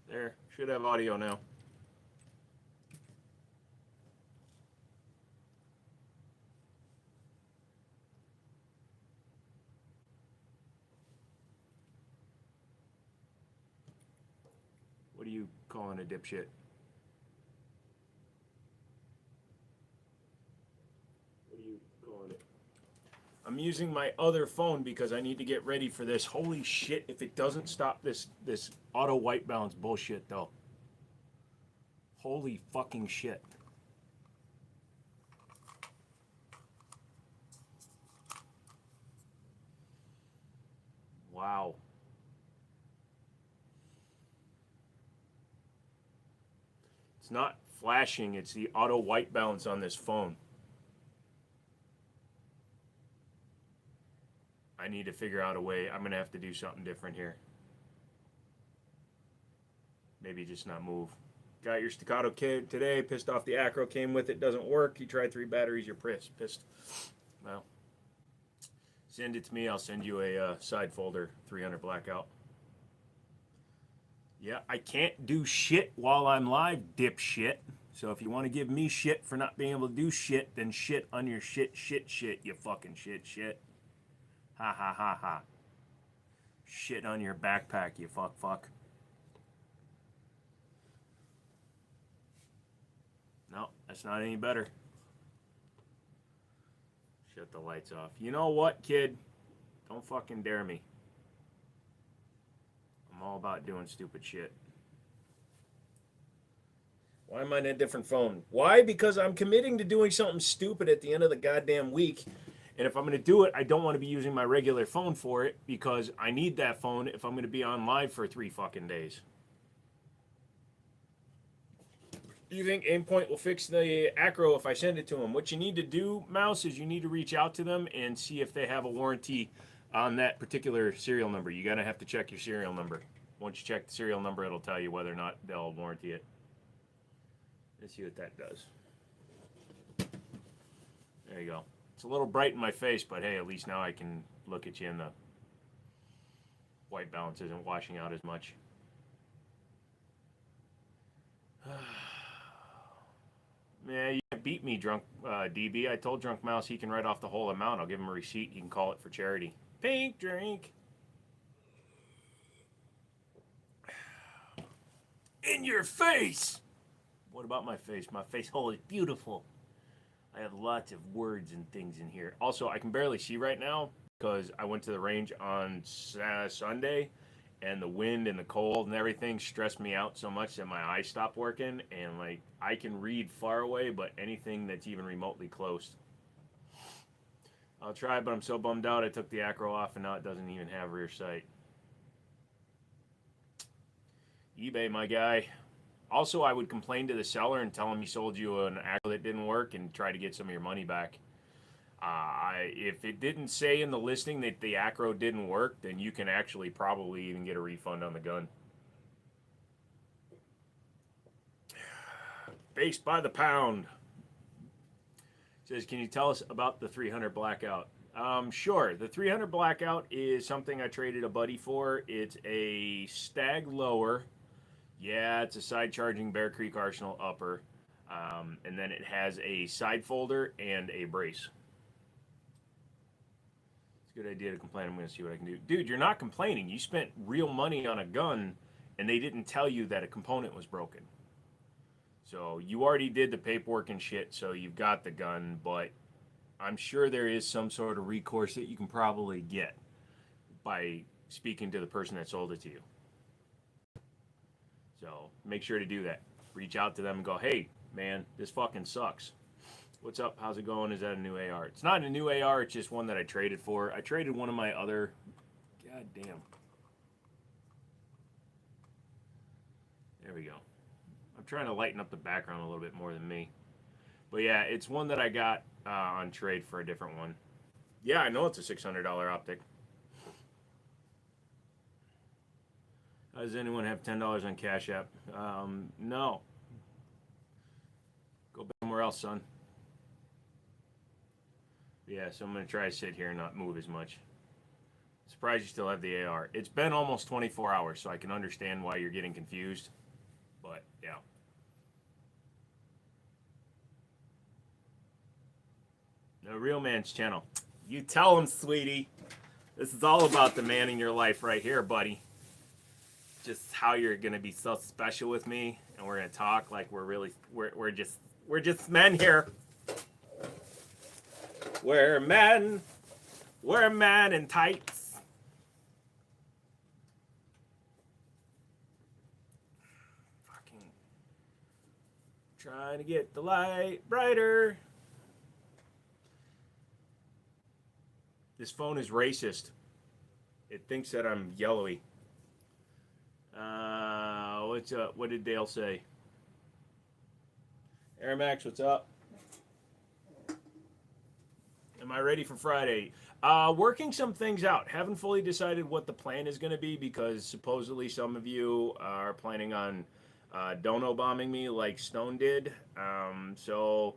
There, should have audio now. What are you calling a dipshit? What are you calling it? I'm using my other phone because I need to get ready for this. Holy shit, if it doesn't stop this auto white balance bullshit though. Holy fucking shit. Wow. It's not flashing, it's the auto white balance on this phone. I need to figure out a way. I'm going to have to do something different here. Maybe just not move. Got your staccato kit today, pissed off the acro came with it, doesn't work. You tried 3 batteries, you're pissed. Well, send it to me, I'll send you a side folder, 300 blackout. Yeah, I can't do shit while I'm live, dipshit. So if you want to give me shit for not being able to do shit, then shit on your shit, you fucking shit. Ha ha ha ha. Shit on your backpack, you fuck. No, that's not any better. Shut the lights off. You know what, kid? Don't fucking dare me. I'm all about doing stupid shit. Why am I on a different phone? Why? Because I'm committing to doing something stupid at the end of the goddamn week. And if I'm going to do it, I don't want to be using my regular phone for it because I need that phone if I'm going to be on live for 3 fucking days. Do you think Aimpoint will fix the acro if I send it to them? What you need to do, Mouse, is you need to reach out to them and see if they have a warranty on that particular serial number. You're going to have to check your serial number. Once you check the serial number, it'll tell you whether or not they'll warranty it. Let's see what that does. There you go. It's a little bright in my face, but hey, at least now I can look at you and the white balance isn't washing out as much. Yeah, you beat me, drunk DB. I told Drunk Mouse he can write off the whole amount. I'll give him a receipt. He can call it for charity. Pink drink. In your face! What about my face? My face hole is beautiful. I have lots of words and things in here. Also, I can barely see right now because I went to the range on Sunday and the wind and the cold and everything stressed me out so much that my eyes stopped working, and like I can read far away, but anything that's even remotely close, I'll try. But I'm so bummed out I took the acro off and now it doesn't even have rear sight. eBay, my guy. Also, I would complain to the seller and tell him he sold you an acro that didn't work and try to get some of your money back. If it didn't say in the listing that the acro didn't work, then you can actually probably even get a refund on the gun. Based by the pound. Says, can you tell us about the 300 blackout? Sure. The 300 blackout is something I traded a buddy for. It's a stag lower. Yeah, it's a side charging Bear Creek Arsenal upper. And then it has a side folder and a brace. Good idea to complain. I'm going to see what I can do. Dude, you're not complaining. You spent real money on a gun and they didn't tell you that a component was broken. So you already did the paperwork and shit, so you've got the gun, but I'm sure there is some sort of recourse that you can probably get by speaking to the person that sold it to you. So make sure to do that. Reach out to them and go, hey, man, this fucking sucks. What's up? How's it going? Is that a new AR? It's not a new AR. It's just one that I traded for. I traded one of my other... God damn. There we go. I'm trying to lighten up the background a little bit more than me. But yeah, it's one that I got on trade for a different one. Yeah, I know it's a $600 optic. Does anyone have $10 on Cash App? No. Go somewhere else, son. Yeah, so I'm going to try to sit here and not move as much. It's Surprised you still have the AR. It's been almost 24 hours, so I can understand why you're getting confused. But, yeah. The Real Man's Channel. You tell him, sweetie. This is all about the man in your life right here, buddy. Just how you're going to be so special with me, and we're going to talk like we're just men here. We're men. We're men in tights. Fucking trying to get the light brighter. This phone is racist. It thinks that I'm yellowy. What's up? What did Dale say? Air Max, what's up? Am I ready for Friday? Working some things out. Haven't fully decided what the plan is going to be because supposedly some of you are planning on dono bombing me like Stone did. So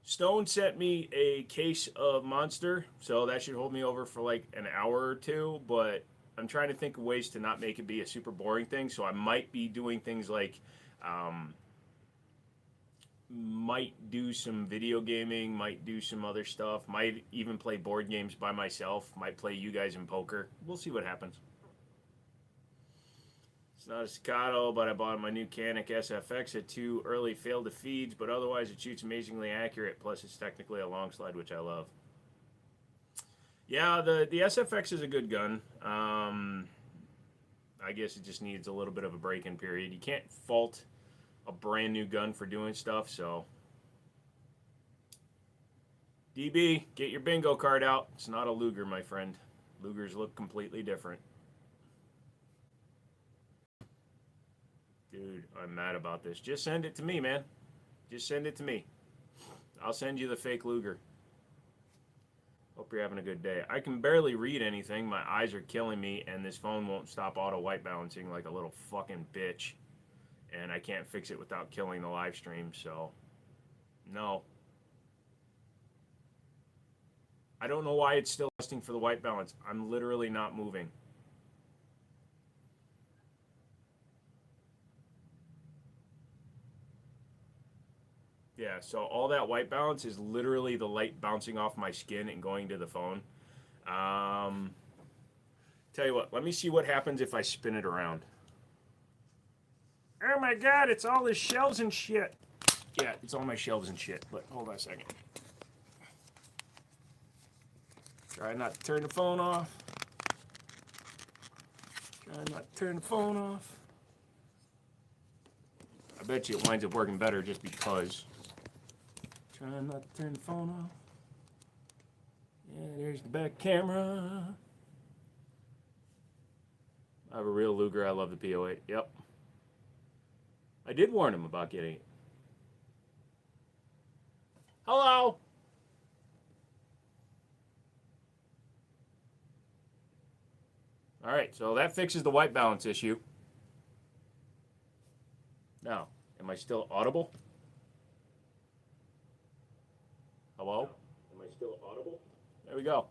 Stone sent me a case of Monster, so that should hold me over for like an hour or two, but I'm trying to think of ways to not make it be a super boring thing, so I might be doing things like might do some video gaming, might do some other stuff, might even play board games by myself, might play you guys in poker. We'll see what happens. It's not a Staccato, but I bought my new Canik SFX at 2 early failed to feeds, but otherwise it shoots amazingly accurate, plus it's technically a long slide, which I love. Yeah, the SFX is a good gun. I guess it just needs a little bit of a break-in period. You can't fault a brand new gun for doing stuff, so. DB, get your bingo card out. It's not a Luger, my friend. Lugers look completely different. Dude, I'm mad about this. Just send it to me, man. Just send it to me. I'll send you the fake Luger. Hope you're having a good day. I can barely read anything. My eyes are killing me, and this phone won't stop auto white balancing like a little fucking bitch. And I can't fix it without killing the live stream, so no. I don't know why it's still adjusting for the white balance. I'm literally not moving. Yeah, so all that white balance is literally the light bouncing off my skin and going to the phone. Tell you what, let me see what happens if I spin it around. Oh my god, it's all his shelves and shit. Yeah, it's all my shelves and shit, but hold on a second. Try not to turn the phone off. Try not to turn the phone off. I bet you it winds up working better just because. Try not to turn the phone off. Yeah, there's the back camera. I have a real Luger. I love the P08. Yep. I did warn him about getting it. Hello. All right, so that fixes the white balance issue. Now, am I still audible? Hello? Am I still audible? There we go.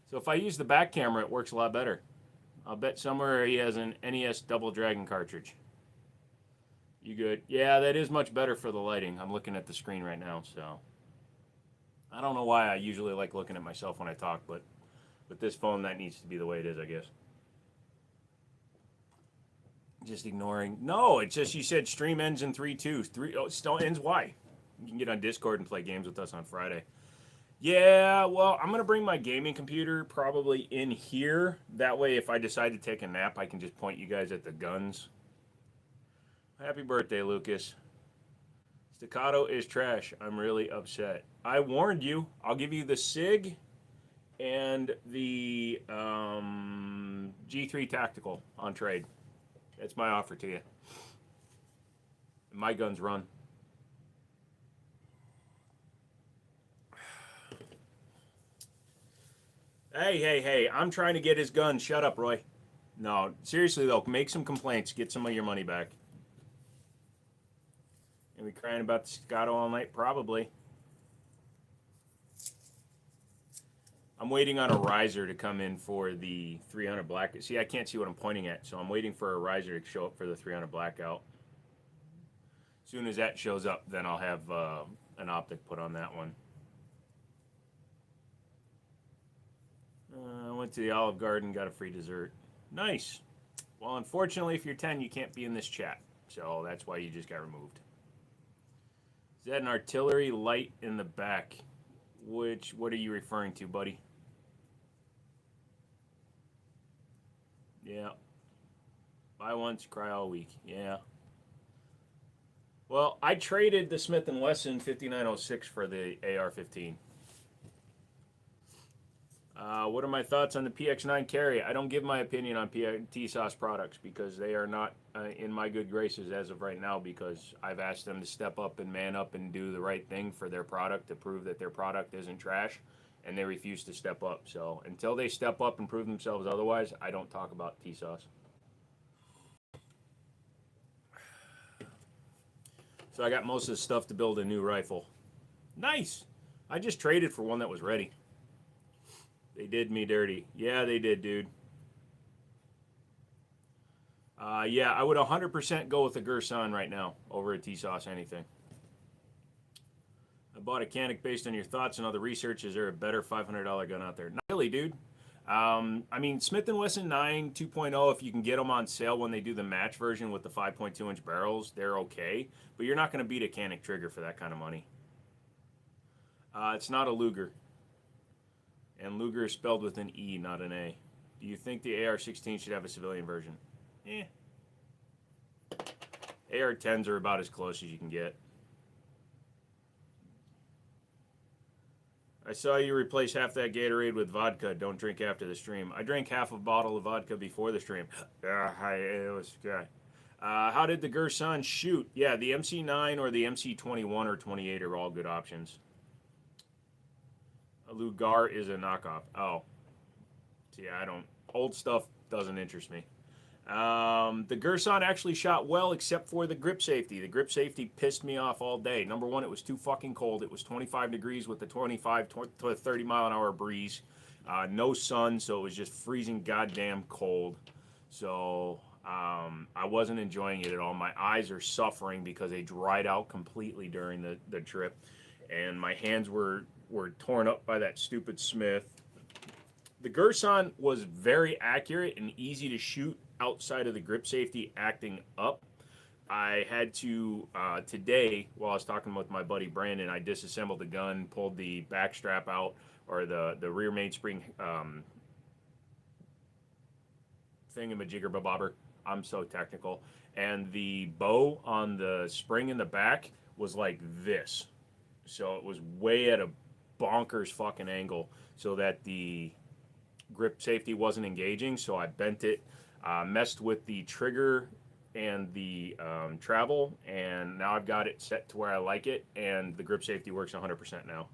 So if I use the back camera, it works a lot better. I'll bet somewhere he has an NES Double Dragon cartridge. You good? Yeah, that is much better for the lighting. I'm looking at the screen right now, so. I don't know why I usually like looking at myself when I talk, but with this phone, that needs to be the way it is, I guess. Just ignoring. No, it's just you said stream ends in 3-2. Oh, still ends why? You can get on Discord and play games with us on Friday. Yeah, well, I'm going to bring my gaming computer probably in here. That way, if I decide to take a nap, I can just point you guys at the guns. Happy birthday, Lucas. Staccato is trash. I'm really upset. I warned you. I'll give you the SIG and the G3 Tactical on trade. That's my offer to you. My guns run. Hey, I'm trying to get his gun. Shut up, Roy. No, seriously, though, make some complaints. Get some of your money back. And we crying about the Staccato all night? Probably. I'm waiting on a riser to come in for the 300 black. See, I can't see what I'm pointing at, so I'm waiting for a riser to show up for the 300 blackout. As soon as that shows up, then I'll have an optic put on that one. I went to the Olive Garden, got a free dessert. Nice. Well, unfortunately, if you're 10, you can't be in this chat. So that's why you just got removed. Is that an artillery light in the back? What are you referring to, buddy? Yeah. Buy once, cry all week. Yeah. Well, I traded the Smith & Wesson 5906 for the AR-15. What are my thoughts on the PX9 carry? I don't give my opinion on TSOS products because they are not in my good graces as of right now, because I've asked them to step up and man up and do the right thing for their product to prove that their product isn't trash, and they refuse to step up. So until they step up and prove themselves otherwise, I don't talk about TSOS. So I got most of the stuff to build a new rifle. Nice! I just traded for one that was ready. They did me dirty. Yeah, they did, dude. Yeah, I would 100% go with a Gerson right now over a TSOS anything. I bought a Canic based on your thoughts and other research. Is there a better $500 gun out there? Not really, dude. I mean, Smith & Wesson 9 2.0, if you can get them on sale when they do the match version with the 5.2-inch barrels, they're okay. But you're not going to beat a Canic trigger for that kind of money. It's not a Luger. And Luger is spelled with an E, not an A. Do you think the AR-16 should have a civilian version? Eh. AR-10s are about as close as you can get. I saw you replace half that Gatorade with vodka. Don't drink after the stream. I drank half a bottle of vodka before the stream. It was good. How did the Gerson shoot? Yeah, the MC9 or the MC21 or 28 are all good options. A Lugar is a knockoff. Oh. See, I don't... Old stuff doesn't interest me. The Gerson actually shot well except for the grip safety. The grip safety pissed me off all day. Number one, it was too fucking cold. It was 25 degrees with the 25 to 30 mile an hour breeze. No sun, so it was just freezing goddamn cold. So I wasn't enjoying it at all. My eyes are suffering because they dried out completely during the trip. And my hands were torn up by that stupid Smith. The Gerson was very accurate and easy to shoot outside of the grip safety acting up. I had to, today, while I was talking with my buddy Brandon, I disassembled the gun, pulled the back strap out, or the rear mainspring thingamajigger-babobber. I'm so technical. And the bow on the spring in the back was like this. So it was way at a bonkers fucking angle so that the grip safety wasn't engaging. So I bent it, messed with the trigger and the travel, and now I've got it set to where I like it, and the grip safety works 100% now.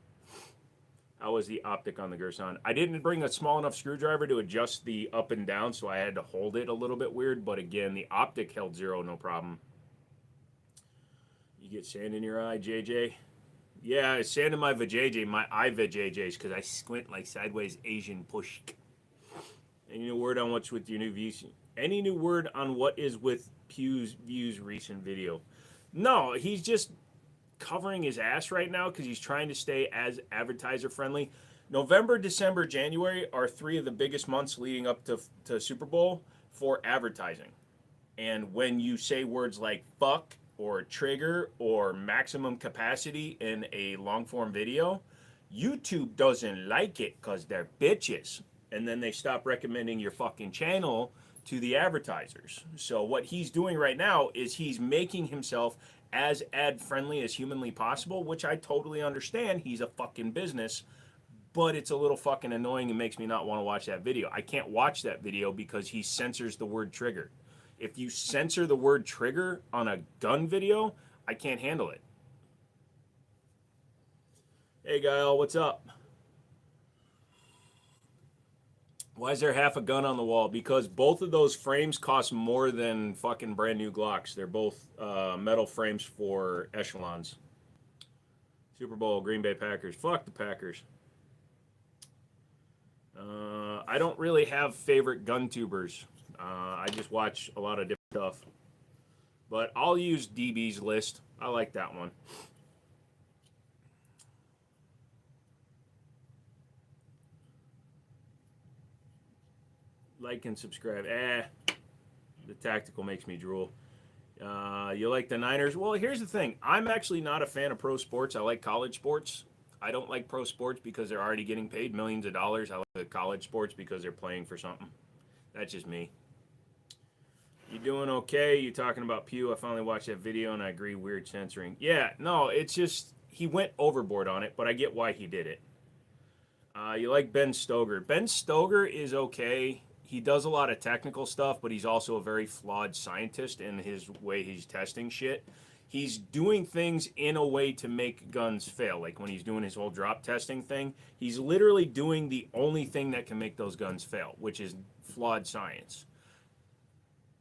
How was the optic on the Gerson? I didn't bring a small enough screwdriver to adjust the up and down, so I had to hold it a little bit weird, but again, the optic held zero, no problem. You get sand in your eye, JJ? Yeah, it's sand in my vajayjay, my eye vajayjays, because I squint like sideways Asian push. Any new word on what's with your new views? Any new word on what is with Pew's views recent video? No, he's just covering his ass right now because he's trying to stay as advertiser friendly. November, December, January are three of the biggest months leading up to Super Bowl for advertising. And when you say words like fuck or trigger or maximum capacity in a long form video, YouTube doesn't like it because they're bitches. And then they stop recommending your fucking channel to the advertisers. So what he's doing right now is he's making himself as ad friendly as humanly possible, which I totally understand. He's a fucking business, but it's a little fucking annoying and makes me not want to watch that video. I can't watch that video because he censors the word trigger. If you censor the word trigger on a gun video, I can't handle it. Hey, Gael, what's up? Why is there half a gun on the wall? Because both of those frames cost more than fucking brand new Glocks. They're both metal frames for echelons. Super Bowl, Green Bay Packers. Fuck the Packers. I don't really have favorite gun tubers. I just watch a lot of different stuff. But I'll use DB's list. I like that one. Like and subscribe. The tactical makes me drool. You like the Niners? Well, here's the thing. I'm actually not a fan of pro sports. I like college sports. I don't like pro sports because they're already getting paid millions of dollars. I like the college sports because they're playing for something. That's just me. You doing okay? You talking about Pew? I finally watched that video and I agree. Weird censoring. Yeah, no, it's just he went overboard on it, but I get why he did it. You like Ben Stoger? Ben Stoger is okay. He does a lot of technical stuff, but he's also a very flawed scientist in his way he's testing shit. He's doing things in a way to make guns fail. Like when he's doing his whole drop testing thing, he's literally doing the only thing that can make those guns fail, which is flawed science.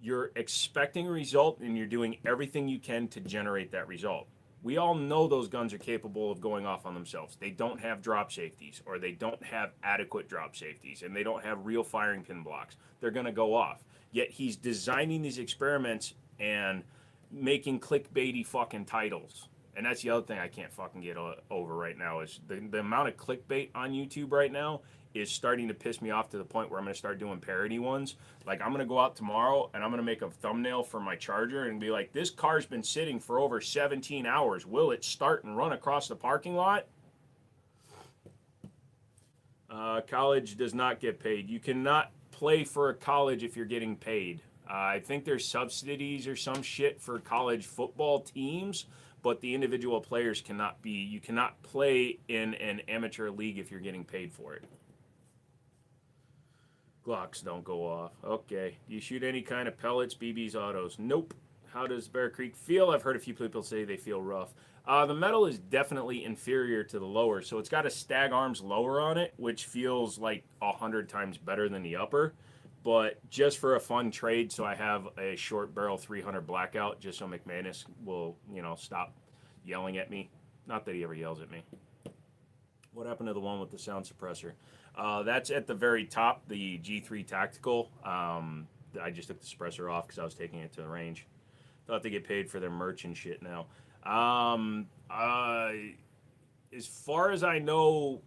You're expecting a result and you're doing everything you can to generate that result. We all know those guns are capable of going off on themselves. They don't have drop safeties, or they don't have adequate drop safeties, and they don't have real firing pin blocks. They're going to go off. Yet he's designing these experiments and making clickbaity fucking titles. And that's the other thing I can't fucking get over right now is the amount of clickbait on YouTube right now is starting to piss me off to the point where I'm going to start doing parody ones. Like I'm going to go out tomorrow and I'm going to make a thumbnail for my charger and be like, this car's been sitting for over 17 hours. Will it start and run across the parking lot? College does not get paid. You cannot play for a college if you're getting paid. I think there's subsidies or some shit for college football teams, but the individual players cannot be. You cannot play in an amateur league if you're getting paid for it. Glocks don't go off. Okay. Do you shoot any kind of pellets, BBs, autos? Nope. How does Bear Creek feel? I've heard a few people say they feel rough. The metal is definitely inferior to the lower, so it's got a stag arms lower on it, which feels like 100 times better than the upper. But just for a fun trade, so I have a short barrel 300 blackout, just so McManus will, stop yelling at me. Not that he ever yells at me. What happened to the one with the sound suppressor? That's at the very top, the G3 Tactical. I just took the suppressor off because I was taking it to the range. Thought they get paid for their merch and shit now. As far as I know,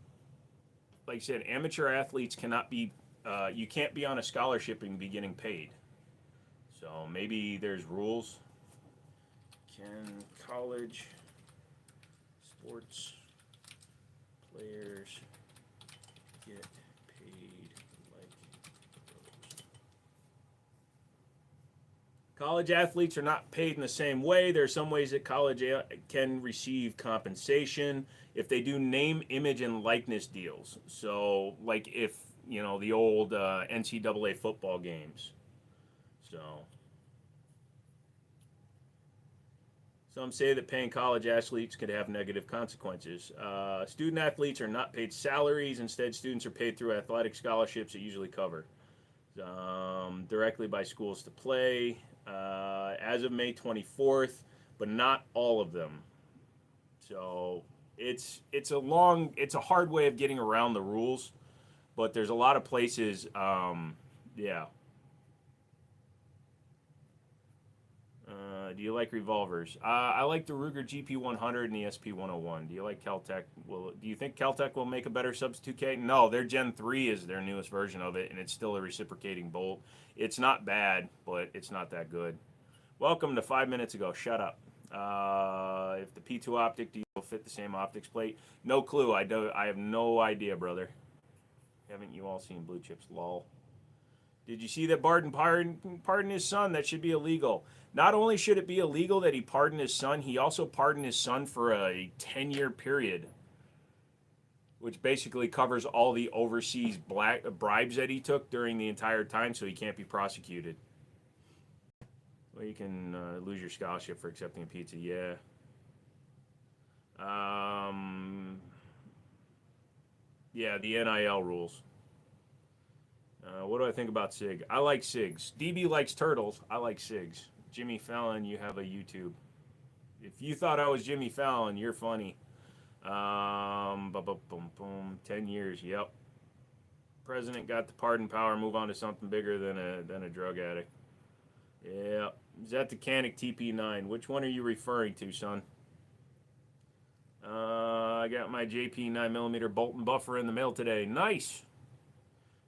like I said, amateur athletes cannot be, you can't be on a scholarship and be getting paid. So maybe there's rules. Can college sports players get paid like those? College athletes are not paid in the same way. There are some ways that college can receive compensation if they do name, image, and likeness deals. So, like if, the old NCAA football games. So, some say that paying college athletes could have negative consequences. Student athletes are not paid salaries. Instead, students are paid through athletic scholarships that usually cover directly by schools to play as of May 24th, but not all of them. So it's a hard way of getting around the rules, but there's a lot of places. Yeah. Do you like revolvers? I like the Ruger GP100 and the SP101. Do you like Kel-Tec? Do you think Kel-Tec will make a better Subs 2K? No, their Gen 3 is their newest version of it, and it's still a reciprocating bolt. It's not bad, but it's not that good. Welcome to 5 minutes ago. Shut up. If the P2 optic, do you fit the same optics plate? No clue. I have no idea, brother. Haven't you all seen Blue Chips? Lol. Did you see that Barton pardoned his son? That should be illegal. Not only should it be illegal that he pardoned his son, he also pardoned his son for a 10-year period, which basically covers all the overseas bribes that he took during the entire time, so he can't be prosecuted. Well, you can lose your scholarship for accepting a pizza. Yeah. Yeah, the NIL rules. What do I think about SIG? I like SIGs. DB likes turtles. I like SIGs. Jimmy Fallon, you have a YouTube. If you thought I was Jimmy Fallon, you're funny. 10 years, yep. President got the pardon power, move on to something bigger than a drug addict. Yeah. Is that the Canic TP9? Which one are you referring to, son? I got my JP 9mm bolt and buffer in the mail today. Nice.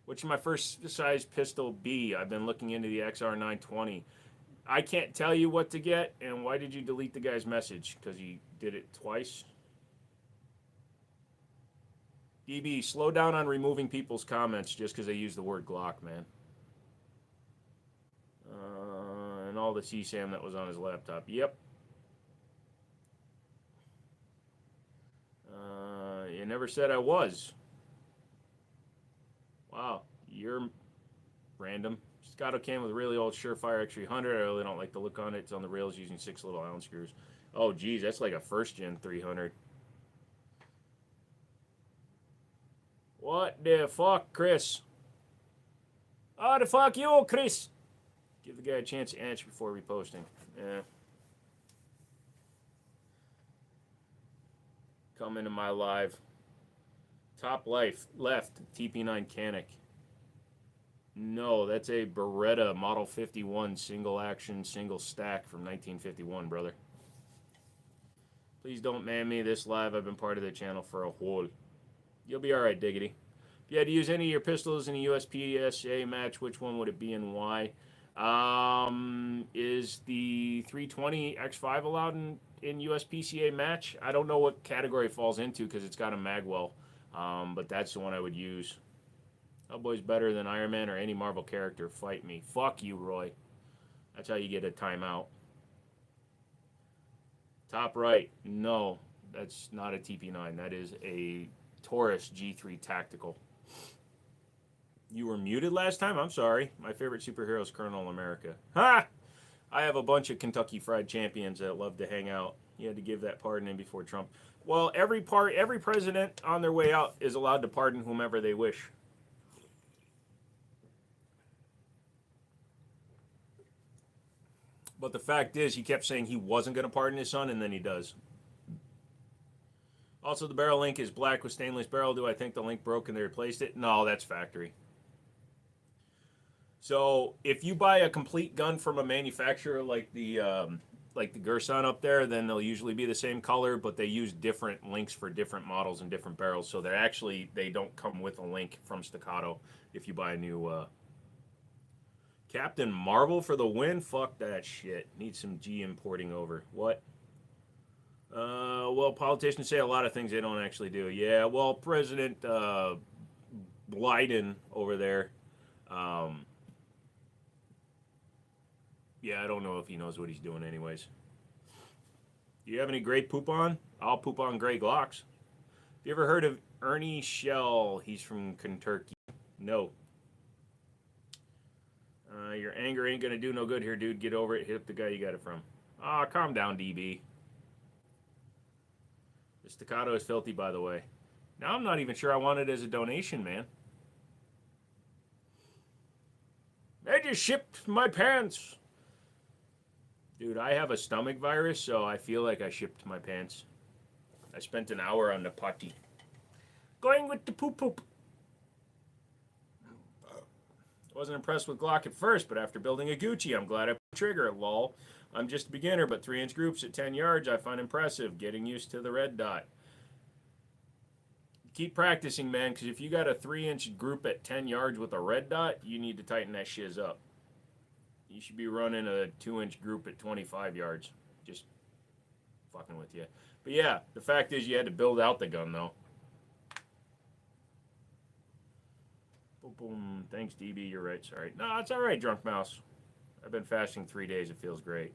Which should my first size pistol be? I've been looking into the XR 920. I can't tell you what to get. And why did you delete the guy's message? Because he did it twice. DB, slow down on removing people's comments just because they use the word Glock, man. And all the CSAM that was on his laptop. Yep. You never said I was. Wow, you're random. Scotto came with a really old Surefire X300. I really don't like the look on it. It's on the rails using 6 little Allen screws. Oh, geez, that's like a first-gen 300. What the fuck, Chris? Oh, the fuck you, Chris? Give the guy a chance to answer before reposting. Yeah. Come into my live. Top left, TP9 Canic. No, that's a Beretta Model 51 single action, single stack from 1951, brother. Please don't man me this live. I've been part of the channel for a while. You'll be alright, Diggity. If you had to use any of your pistols in a USPSA match, which one would it be and why? Is the 320 X5 allowed in USPCA match? I don't know what category it falls into because it's got a magwell. But that's the one I would use. Hellboy's better than Iron Man or any Marvel character. Fight me. Fuck you, Roy. That's how you get a timeout. Top right. No, that's not a TP9. That is a Taurus G3 Tactical. You were muted last time? I'm sorry. My favorite superhero is Colonel America. Ha! I have a bunch of Kentucky Fried Champions that love to hang out. You had to give that pardon in before Trump. Well, every president on their way out is allowed to pardon whomever they wish. But the fact is, he kept saying he wasn't going to pardon his son, and then he does. Also, the barrel link is black with stainless barrel. Do I think the link broke and they replaced it? No, that's factory. So if you buy a complete gun from a manufacturer like the Gerson up there, then they'll usually be the same color, but they use different links for different models and different barrels. So they don't come with a link from Staccato if you buy a new Captain Marvel for the win? Fuck that shit. Need some G importing over. What? Well, politicians say a lot of things they don't actually do. Yeah, well, President Biden over there, yeah, I don't know if he knows what he's doing anyways. Do you have any gray poop on? I'll poop on gray Glocks. Have you ever heard of Ernie Shell? He's from Kentucky. No. Your anger ain't gonna do no good here, dude. Get over it. Hit up the guy you got it from. Ah, calm down, DB. The Staccato is filthy, by the way. Now I'm not even sure I want it as a donation, man. They just shipped my pants. Dude, I have a stomach virus, so I feel like I shipped my pants. I spent an hour on the potty. Going with the poop. Wasn't impressed with Glock at first, but after building a Gucci, I'm glad I put the trigger. Lol. I'm just a beginner, but 3-inch groups at 10 yards I find impressive. Getting used to the red dot. Keep practicing, man, because if you got a 3-inch group at 10 yards with a red dot, you need to tighten that shiz up. You should be running a 2-inch group at 25 yards. Just fucking with you. But yeah, the fact is you had to build out the gun, though. Boom, boom. Thanks, DB. You're right. Sorry. No, it's all right, Drunk Mouse. I've been fasting 3 days. It feels great.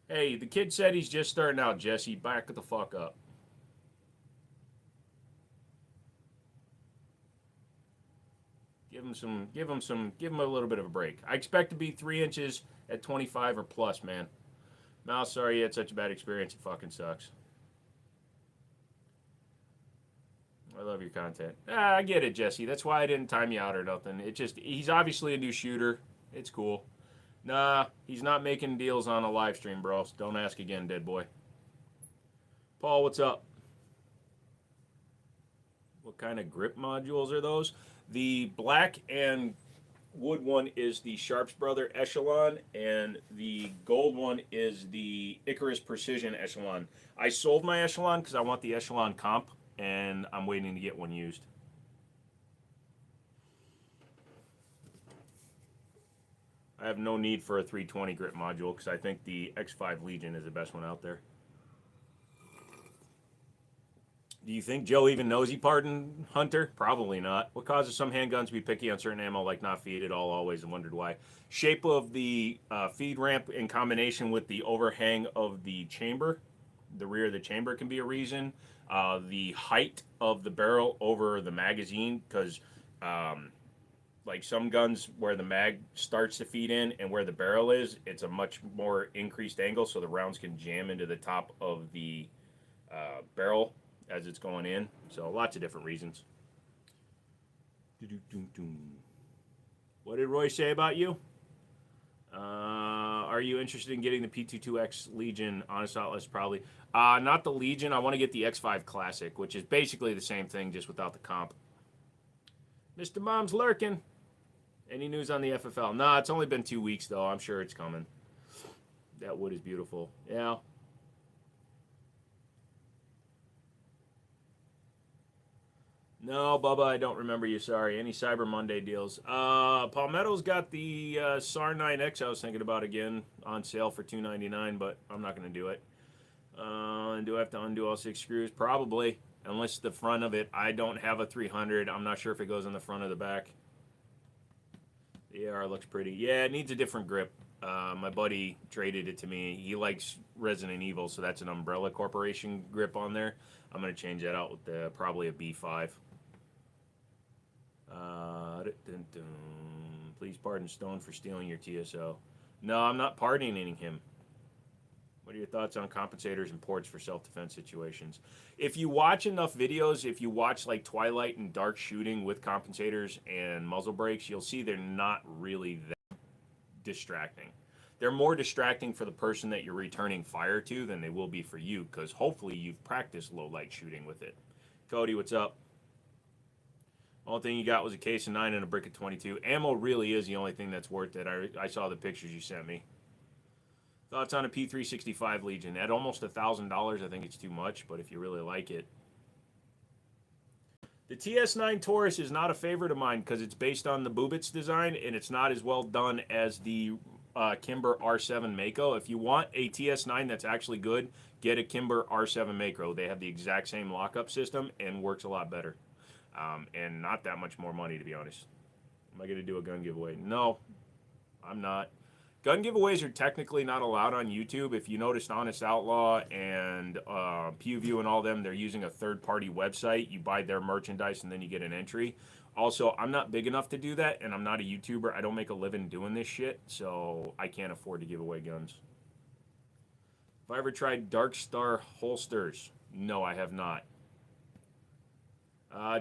Hey, the kid said he's just starting out, Jesse. Back the fuck up. Give him a little bit of a break. I expect to be 3 inches at 25 or plus, man. Mouse, sorry you had such a bad experience. It fucking sucks. I love your content. I get it, Jesse. That's why I didn't time you out or nothing. It just, he's obviously a new shooter. It's cool. Nah, he's not making deals on a live stream, bro. So don't ask again, dead boy. Paul, what's up? What kind of grip modules are those? The black and wood one is the Sharps Brother Echelon, and the gold one is the Icarus Precision Echelon. I sold my Echelon because I want the Echelon comp, and I'm waiting to get one used. I have no need for a 320 grip module because I think the X5 Legion is the best one out there. Do you think Joe even knows he pardoned Hunter? Probably not. What causes some handguns to be picky on certain ammo, like not feed at all, always, and wondered why? Shape of the feed ramp in combination with the overhang of the chamber. The rear of the chamber can be a reason. The height of the barrel over the magazine, because like some guns where the mag starts to feed in and where the barrel is, it's a much more increased angle, so the rounds can jam into the top of the barrel as it's going in. So lots of different reasons. What did Roy say about you? Are you interested in getting the P22X Legion? Honest outlets, probably. Not the Legion. I want to get the X5 Classic, which is basically the same thing, just without the comp. Mr. Mom's lurking. Any news on the FFL? Nah, it's only been 2 weeks, though. I'm sure it's coming. That wood is beautiful. Yeah. No, Bubba, I don't remember you. Sorry. Any Cyber Monday deals? Palmetto's got the SAR 9X I was thinking about again on sale for $299, but I'm not going to do it. And do I have to undo all 6 screws? Probably, unless the front of it. I don't have a 300. I'm not sure if it goes on the front or the back. The AR looks pretty. Yeah, it needs a different grip. My buddy traded it to me. He likes Resident Evil, so that's an Umbrella Corporation grip on there. I'm going to change that out with probably a B5. Please pardon Stone for stealing your TSO. No, I'm not pardoning him. What are your thoughts on compensators and ports for self-defense situations? If you watch enough videos, if you watch like Twilight and Dark shooting with compensators and muzzle brakes, you'll see they're not really that distracting. They're more distracting for the person that you're returning fire to than they will be for you, because hopefully you've practiced low light shooting with it. Cody, what's up? Only thing you got was a case of 9 and a brick of 22. Ammo really is the only thing that's worth it. I saw the pictures you sent me. Thoughts on a P365 Legion? At almost $1,000, I think it's too much, but if you really like it. The TS9 Taurus is not a favorite of mine because it's based on the Bubitz design, and it's not as well done as the Kimber R7 Mako. If you want a TS9 that's actually good, get a Kimber R7 Mako. They have the exact same lockup system and works a lot better. And not that much more money, to be honest. Am I going to do a gun giveaway? No, I'm not. Gun giveaways are technically not allowed on YouTube. If you noticed, Honest Outlaw and PewView and all them, they're using a third-party website. You buy their merchandise and then you get an entry. Also, I'm not big enough to do that, and I'm not a YouTuber. I don't make a living doing this shit, so I can't afford to give away guns. Have I ever tried Dark Star holsters? No, I have not.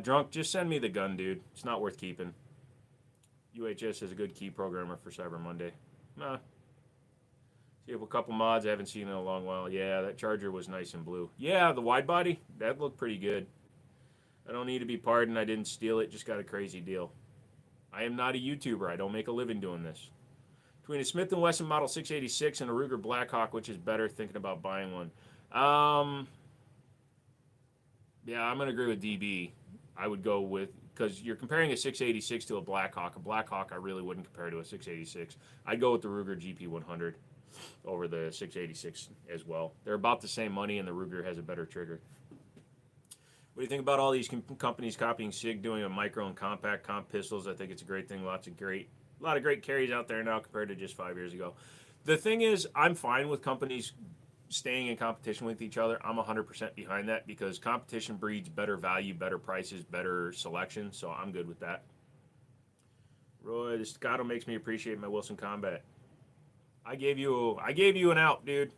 Drunk, just send me the gun, dude. It's not worth keeping. UHS is a good key programmer for Cyber Monday. Nah. See a couple mods I haven't seen in a long while. Yeah, that Charger was nice and blue. Yeah, the wide body, that looked pretty good. I don't need to be pardoned. I didn't steal it. Just got a crazy deal. I am not a YouTuber. I don't make a living doing this. Between a Smith & Wesson Model 686 and a Ruger Blackhawk, which is better? Thinking about buying one. Yeah, I'm going to agree with DB. I would go with, because you're comparing a 686 to a Blackhawk. A Blackhawk I really wouldn't compare to a 686. I'd go with the Ruger GP100 over the 686 as well. They're about the same money, and the Ruger has a better trigger. What do you think about all these companies copying SIG, doing a micro and compact comp pistols? I think it's a great thing. A lot of great carries out there now compared to just 5 years ago. The thing is, I'm fine with companies staying in competition with each other. I'm 100% behind that because competition breeds better value, better prices, better selection. So I'm good with that. Roy, the staccato makes me appreciate my Wilson Combat. I gave you an out, dude.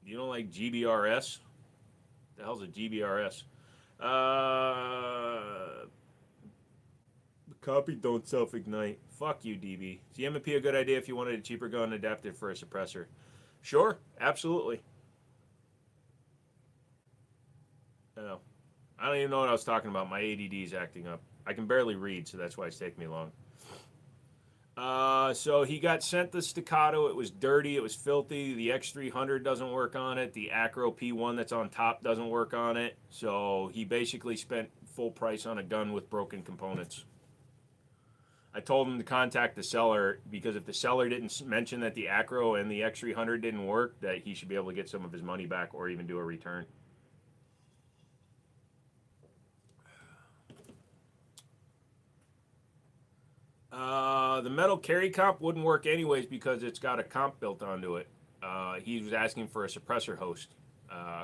You don't like GBRS? The hell's a GBRS? Copy don't self-ignite. Fuck you, DB. Is the M&P a good idea if you wanted a cheaper gun adapted for a suppressor? Sure, absolutely. Oh, I don't even know what I was talking about. My ADD is acting up. I can barely read, so that's why it's taking me long. So he got sent the Staccato. It was dirty. It was filthy. The X300 doesn't work on it. The Acro P1 that's on top doesn't work on it. So he basically spent full price on a gun with broken components. I told him to contact the seller because if the seller didn't mention that the Acro and the X300 didn't work, that he should be able to get some of his money back or even do a return. The metal carry comp wouldn't work anyways because it's got a comp built onto it. He was asking for a suppressor host.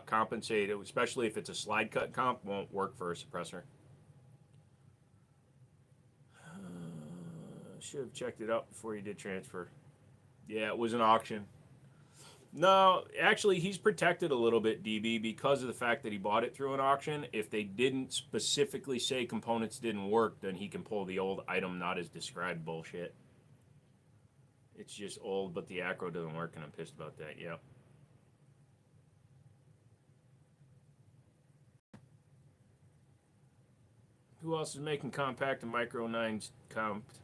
Compensate, especially if it's a slide cut comp, won't work for a suppressor. Should have checked it out before you did transfer. Yeah, it was an auction. No, actually, he's protected a little bit, DB, because of the fact that he bought it through an auction. If they didn't specifically say components didn't work, then he can pull the old item not as described bullshit. It's just old, but the Acro doesn't work, and I'm pissed about that, yeah. Who else is making compact and micro 9s comped?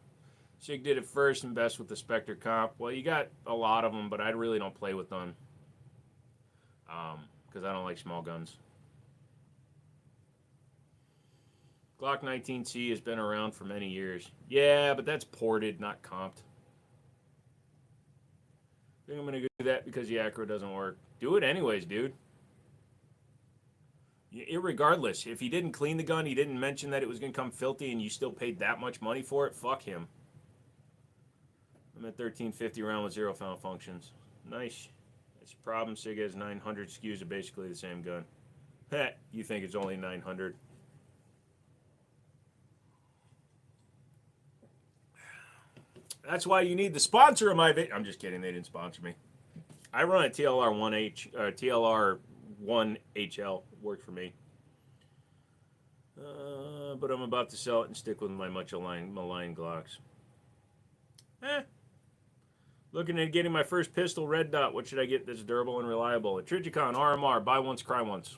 Sig did it first and best with the Spectre comp. Well, you got a lot of them, but I really don't play with none. Because I don't like small guns. Glock 19C has been around for many years. Yeah, but that's ported, not comped. I think I'm going to do that because the Acro doesn't work. Do it anyways, dude. Irregardless, if he didn't clean the gun, he didn't mention that it was going to come filthy, and you still paid that much money for it, fuck him. I'm at 1350 round with 0 found functions. Nice. That's your problem. Sig has 900 SKUs of basically the same gun. Heh, you think it's only 900. That's why you need the sponsor of my video. I'm just kidding. They didn't sponsor me. I run a TLR 1HL. Worked for me. But I'm about to sell it and stick with my much maligned Glocks. Looking at getting my first pistol, red dot. What should I get that's durable and reliable? A Trijicon RMR. Buy once, cry once.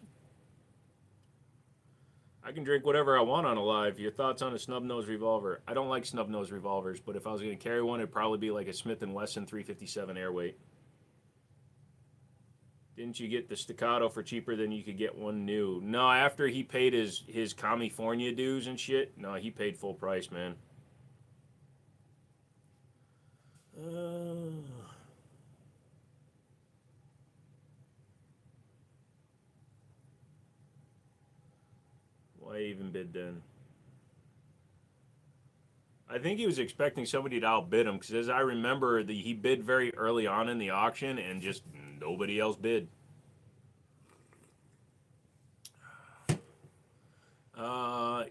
I can drink whatever I want on a live. Your thoughts on a snub nose revolver? I don't like snub nose revolvers, but if I was going to carry one, it'd probably be like a Smith & Wesson 357 airweight. Didn't you get the Staccato for cheaper than you could get one new? No, after he paid his California dues and shit, no, he paid full price, man. Why even bid then? I think he was expecting somebody to outbid him because, as I remember, he bid very early on in the auction and just nobody else bid.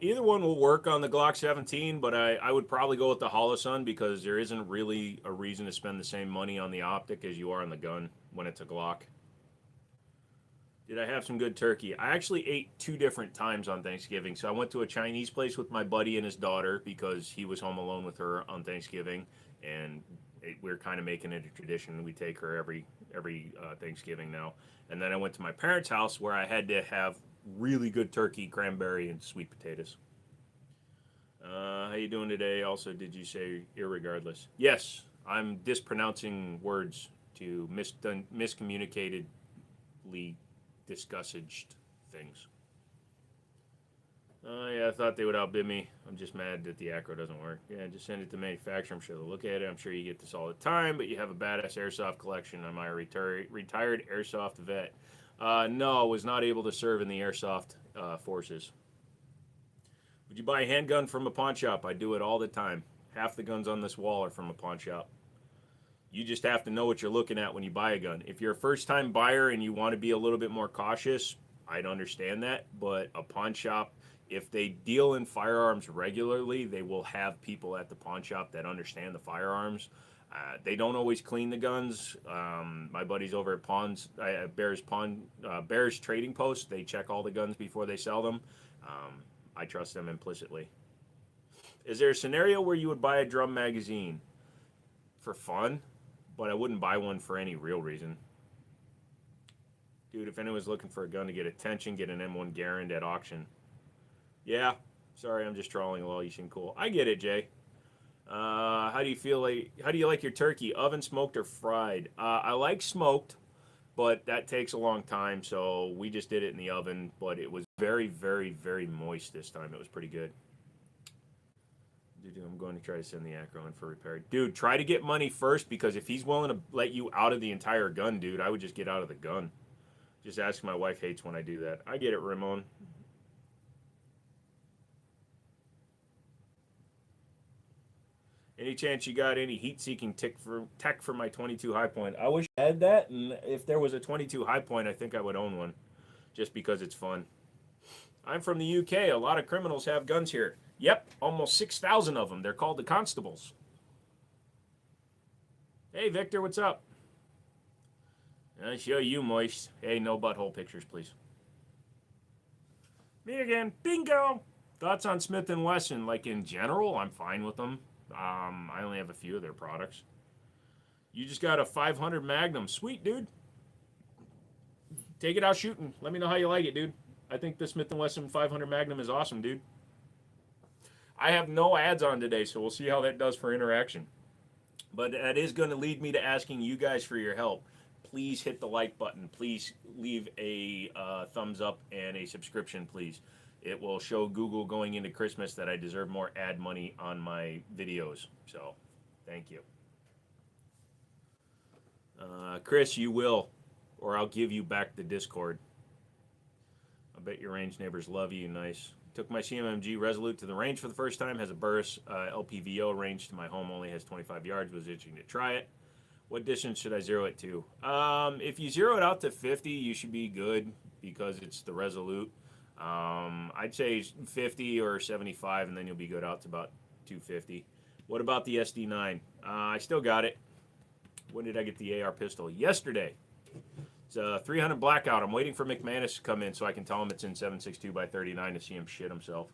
Either one will work on the Glock 17, but I would probably go with the Holosun because there isn't really a reason to spend the same money on the optic as you are on the gun when it's a Glock. Did I have some good turkey? I actually ate 2 different times on Thanksgiving. So I went to a Chinese place with my buddy and his daughter because he was home alone with her on Thanksgiving, and we're kind of making it a tradition. We take her every Thanksgiving now. And then I went to my parents' house where I had to have really good turkey, cranberry, and sweet potatoes. How you doing today? Also, did you say irregardless? Yes, I'm dispronouncing words to miscommunicatedly discussed things. Yeah, I thought they would outbid me. I'm just mad that the Acro doesn't work. Yeah, just send it to manufacturer. I'm sure they'll look at it. I'm sure you get this all the time, but you have a badass airsoft collection. Am I a retired airsoft vet? No, I was not able to serve in the airsoft forces. Would you buy a handgun from a pawn shop? I do it all the time. Half the guns on this wall are from a pawn shop. You just have to know what you're looking at when you buy a gun. If you're a first-time buyer and you want to be a little bit more cautious, I'd understand that. But a pawn shop, if they deal in firearms regularly, they will have people at the pawn shop that understand the firearms. They don't always clean the guns. My buddies over at Bears Trading Post, they check all the guns before they sell them. I trust them implicitly. Is there a scenario where you would buy a drum magazine? For fun, but I wouldn't buy one for any real reason. Dude, if anyone's looking for a gun to get attention, get an M1 Garand at auction. Yeah, sorry, I'm just trolling. Well, you seem cool. I get it, Jay. How do you feel like? How do you like your turkey? Oven, smoked, or fried? I like smoked, but that takes a long time, so we just did it in the oven. But it was very, very, very moist this time. It was pretty good. Dude, I'm going to try to send the Acro in for repair. Dude, try to get money first, because if he's willing to let you out of the entire gun, dude, I would just get out of the gun. Just ask. My wife hates when I do that. I get it, Ramon. Any chance you got any heat-seeking tech for my 22 high point? I wish I had that, and if there was a 22 high point, I think I would own one, just because it's fun. I'm from the UK. A lot of criminals have guns here. Yep, almost 6,000 of them. They're called the constables. Hey, Victor, what's up? I show you, moist. Hey, no butthole pictures, please. Me again. Bingo! Thoughts on Smith & Wesson? Like, in general, I'm fine with them. I only have a few of their products. You just got a 500 Magnum. Sweet, dude. Take it out shooting. Let me know how you like it, dude. I think the Smith & Wesson 500 Magnum is awesome, dude. I have no ads on today, so we'll see how that does for interaction. But that is going to lead me to asking you guys for your help. Please hit the like button. Please leave a thumbs up and a subscription, please. It will show Google going into Christmas that I deserve more ad money on my videos. So, thank you. Chris, you will, or I'll give you back the Discord. I bet your range neighbors love you. Nice. Took my CMMG Resolute to the range for the first time. Has a Burris LPVO range to my home. Only has 25 yards. Was itching to try it. What distance should I zero it to? If you zero it out to 50, you should be good, because it's the Resolute. I'd say 50 or 75, and then you'll be good out to about 250. What about the SD9? I still got it. When did I get the AR pistol? Yesterday. It's a 300 blackout. I'm waiting for McManus to come in so I can tell him it's in 7.62 by 39 to see him shit himself.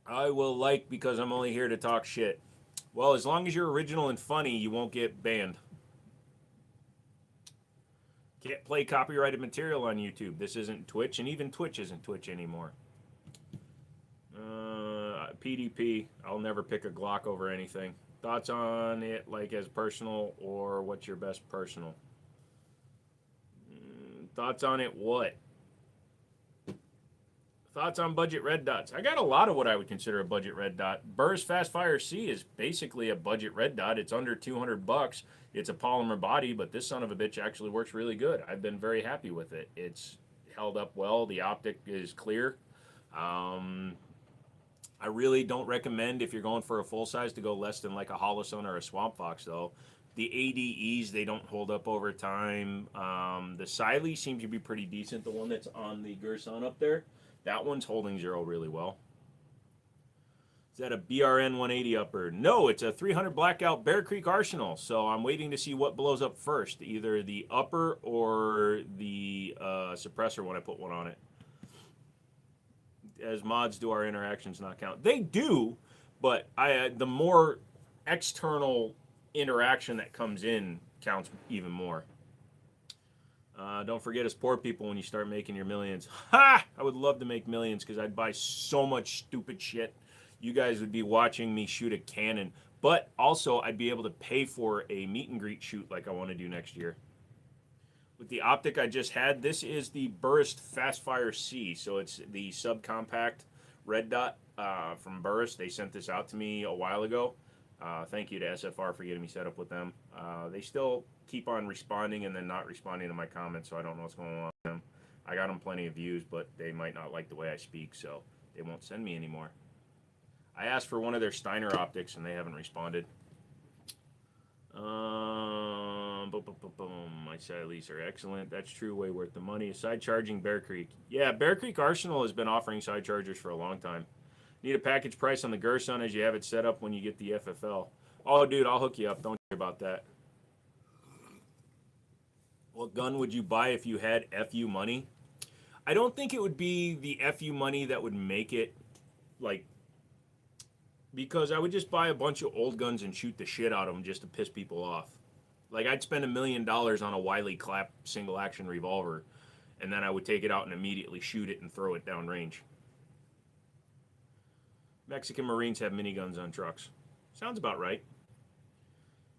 I will like, because I'm only here to talk shit. Well, as long as you're original and funny, you won't get banned. Can't play copyrighted material on YouTube. This isn't Twitch, and even Twitch isn't Twitch anymore. PDP. I'll never pick a Glock over anything. Thoughts on it, like as personal, or what's your best personal? Thoughts on it, what? Thoughts on budget red dots? I got a lot of what I would consider a budget red dot. Burris Fast Fire C is basically a budget red dot. It's under 200 bucks. It's a polymer body, but this son of a bitch actually works really good. I've been very happy with it. It's held up well. The optic is clear. I really don't recommend, if you're going for a full size, to go less than like a Holosun or a Swamp Fox, though. The ADEs, they don't hold up over time. The Siley seems to be pretty decent. The one that's on the Gerson up there, that one's holding zero really well. Is that a BRN 180 upper? No, it's a 300 blackout Bear Creek Arsenal. So I'm waiting to see what blows up first, either the upper or the suppressor when I put one on it. As mods, do our interactions not count? They do, but the more external interaction that comes in counts even more. Don't forget us poor people when you start making your millions. Ha! I would love to make millions, because I'd buy so much stupid shit. You guys would be watching me shoot a cannon. But also, I'd be able to pay for a meet and greet shoot like I want to do next year. With the optic I just had, this is the Burris Fast Fire C. So it's the subcompact red dot from Burris. They sent this out to me a while ago. Thank you to SFR for getting me set up with them. They still keep on responding and then not responding to my comments, so I don't know what's going on with them. I got them plenty of views, but they might not like the way I speak, so they won't send me anymore. I asked for one of their Steiner optics, and they haven't responded. My Sileys are excellent. That's true, way worth the money. Side charging Bear Creek. Yeah, Bear Creek Arsenal has been offering side chargers for a long time. Need a package price on the Gerson as you have it set up when you get the FFL. Oh, dude, I'll hook you up. Don't worry about that. What gun would you buy if you had FU money? I don't think it would be the FU money that would make it like, because I would just buy a bunch of old guns and shoot the shit out of them just to piss people off. Like, I'd spend $1 million on a Wiley Clap single action revolver, and then I would take it out and immediately shoot it and throw it downrange. Mexican Marines have miniguns on trucks. Sounds about right.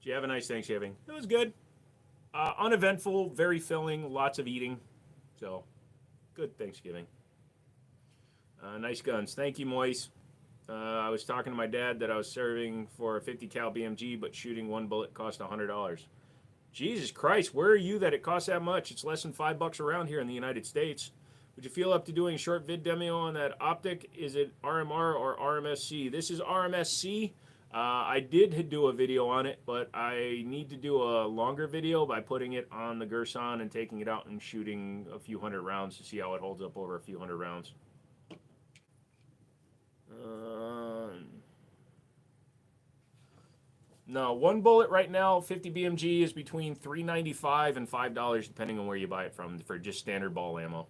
Did you have a nice Thanksgiving? It was good. Uneventful, very filling, lots of eating. So, good Thanksgiving. Nice guns. Thank you, Moise. I was talking to my dad that I was serving for a 50 cal BMG, but shooting one bullet cost $100. Jesus Christ, where are you that it costs that much? It's less than $5 around here in the United States. Would you feel up to doing a short vid demo on that optic? Is it RMR or RMSC? This is RMSC. I did do a video on it, but I need to do a longer video by putting it on the Gerson and taking it out and shooting a few hundred rounds to see how it holds up over a few hundred rounds. No, one bullet right now, 50 BMG, is between $3.95 and $5, depending on where you buy it from, for just standard ball ammo.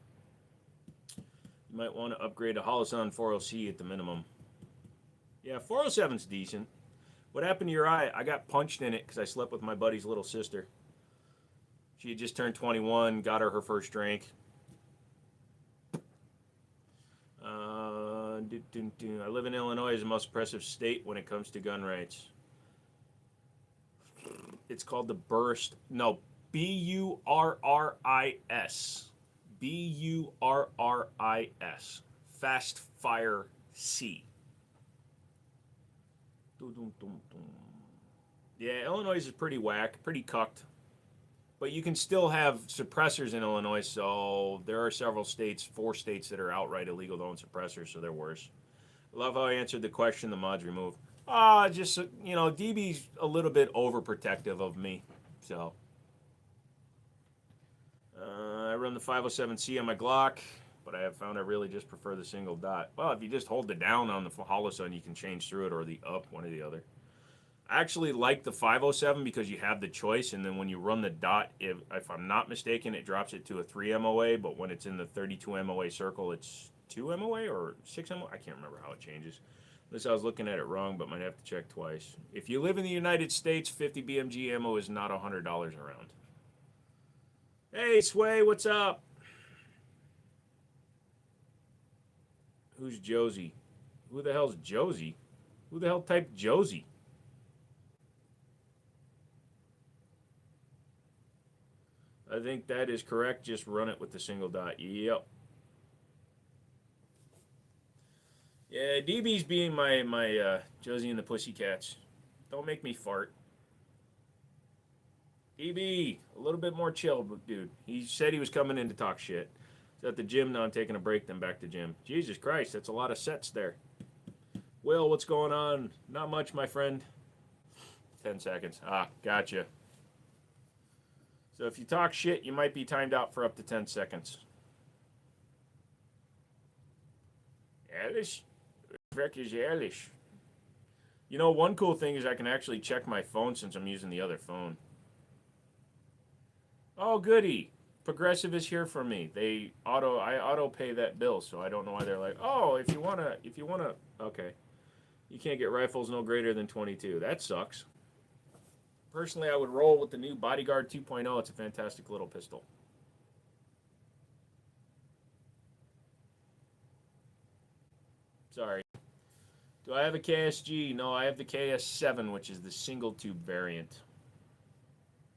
You might want to upgrade to Holosun 40C at the minimum. Yeah, 407's decent. What happened to your eye? I got punched in it because I slept with my buddy's little sister. She had just turned 21, got her first drink. I live in Illinois, is the most oppressive state when it comes to gun rights. It's called the Burst. No, B-U-R-R-I-S. B-U-R-R-I-S. Fast Fire C. Yeah, Illinois is pretty whack, pretty cucked. But you can still have suppressors in Illinois, so there are several states, 4 states that are outright illegal to own suppressors, so they're worse. I love how I answered the question, the mods removed. Just, you know, DB's a little bit overprotective of me, so. I run the 507C on my Glock, but I have found I really just prefer the single dot. Well, if you just hold the down on the Holosun, you can change through it, or the up, one or the other. I actually like the 507 because you have the choice, and then when you run the dot, if I'm not mistaken, it drops it to a 3 MOA, but when it's in the 32 MOA circle, it's 2 MOA or 6 MOA? I can't remember how it changes. Unless I was looking at it wrong, but might have to check twice. If you live in the United States, 50 BMG ammo is not $100 around. Hey, Sway, what's up? Who's Josie? Who the hell's Josie? Who the hell typed Josie? I think that is correct. Just run it with the single dot. Yep. Yeah, DB's being my Josie and the Pussycats. Don't make me fart. DB, a little bit more chill, dude. He said he was coming in to talk shit. He's at the gym now. I'm taking a break, then back to gym. Jesus Christ, that's a lot of sets there. Will, what's going on? Not much, my friend. 10 seconds. Gotcha. So if you talk shit, you might be timed out for up to 10 seconds. Ehrlich? Frick is ehrlich. You know, one cool thing is I can actually check my phone since I'm using the other phone. Oh, goody. Progressive is here for me. I auto pay that bill, so I don't know why they're like, oh, if you wanna, okay. You can't get rifles no greater than 22. That sucks. Personally, I would roll with the new Bodyguard 2.0. It's a fantastic little pistol. Sorry. Do I have a KSG? No, I have the KS7, which is the single tube variant.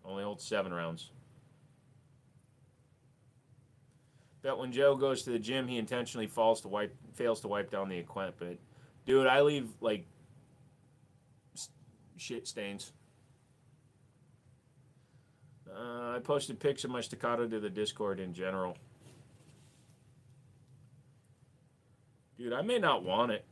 Only holds 7 rounds. Bet when Joe goes to the gym, he intentionally fails to wipe down the equipment. Dude, I leave like shit stains. I posted pics of my staccato to the Discord in general. Dude, I may not want it.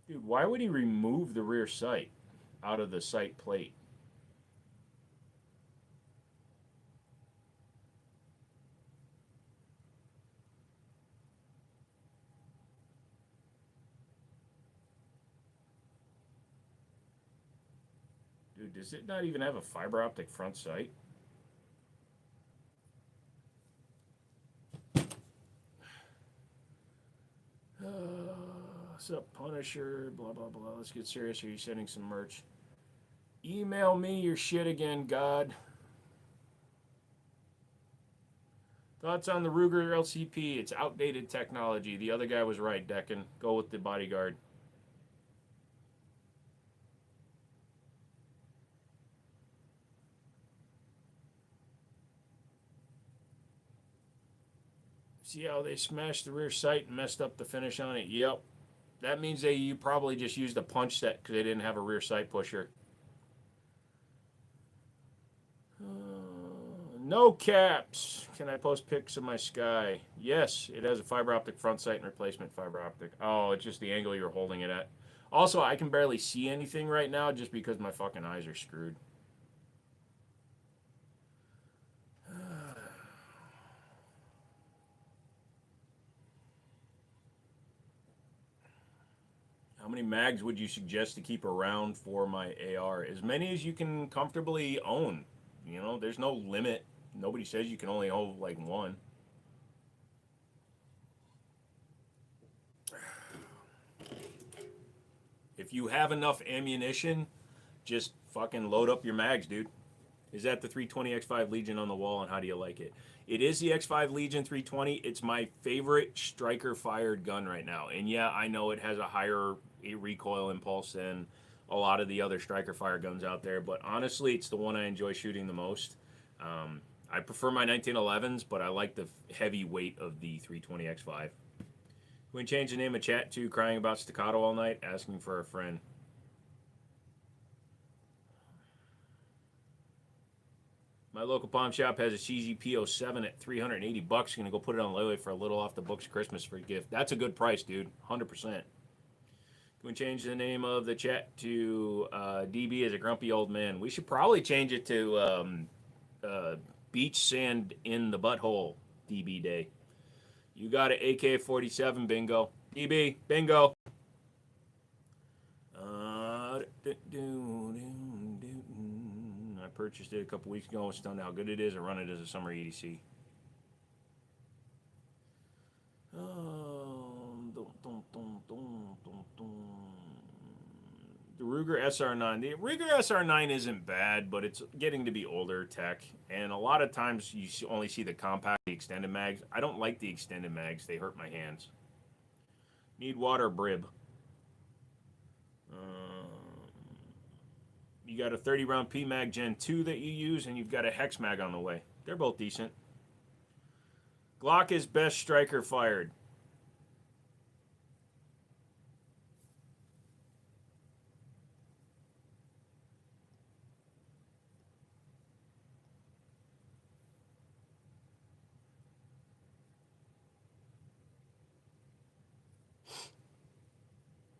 Dude, why would he remove the rear sight out of the sight plate? Dude, does it not even have a fiber optic front sight? What's up, Punisher? Blah, blah, blah. Let's get serious. Are you sending some merch? Email me your shit again, God. Thoughts on the Ruger LCP? It's outdated technology. The other guy was right, Deccan. Go with the Bodyguard. See how they smashed the rear sight and messed up the finish on it? Yep. That means you probably just used a punch set because they didn't have a rear sight pusher. No caps. Can I post pics of my Sky? Yes, it has a fiber optic front sight and replacement fiber optic. Oh, it's just the angle you're holding it at. Also, I can barely see anything right now just because my fucking eyes are screwed. How many mags would you suggest to keep around for my AR? As many as you can comfortably own. You know, there's no limit. Nobody says you can only hold like one. If you have enough ammunition, just fucking load up your mags, dude. Is that the 320 X5 Legion on the wall, and how do you like it? It is the X5 Legion 320. It's my favorite striker-fired gun right now. And yeah, I know it has a higher recoil impulse than a lot of the other striker-fire guns out there, but honestly, it's the one I enjoy shooting the most. I prefer my 1911s, but I like the heavy weight of the 320 X5. Can we change the name of chat to Crying About Staccato All Night, asking for a friend? My local pawn shop has a CZP07 at $380. Gonna go put it on layaway for a little off the books Christmas free gift. That's a good price, dude. 100%. Can we change the name of the chat to DB as a grumpy old man? We should probably change it to Beach Sand in the Butthole DB Day. You got an AK-47, bingo. DB, bingo. I purchased it a couple weeks ago. I'm stunned how good it is. I run it as a summer EDC. The Ruger SR9. The Ruger SR9 isn't bad, but it's getting to be older tech. And a lot of times you only see the compact, the extended mags. I don't like the extended mags. They hurt my hands. Need water, Brib. You got a 30 round PMag Gen 2 that you use, and you've got a Hex Mag on the way. They're both decent. Glock is best striker fired.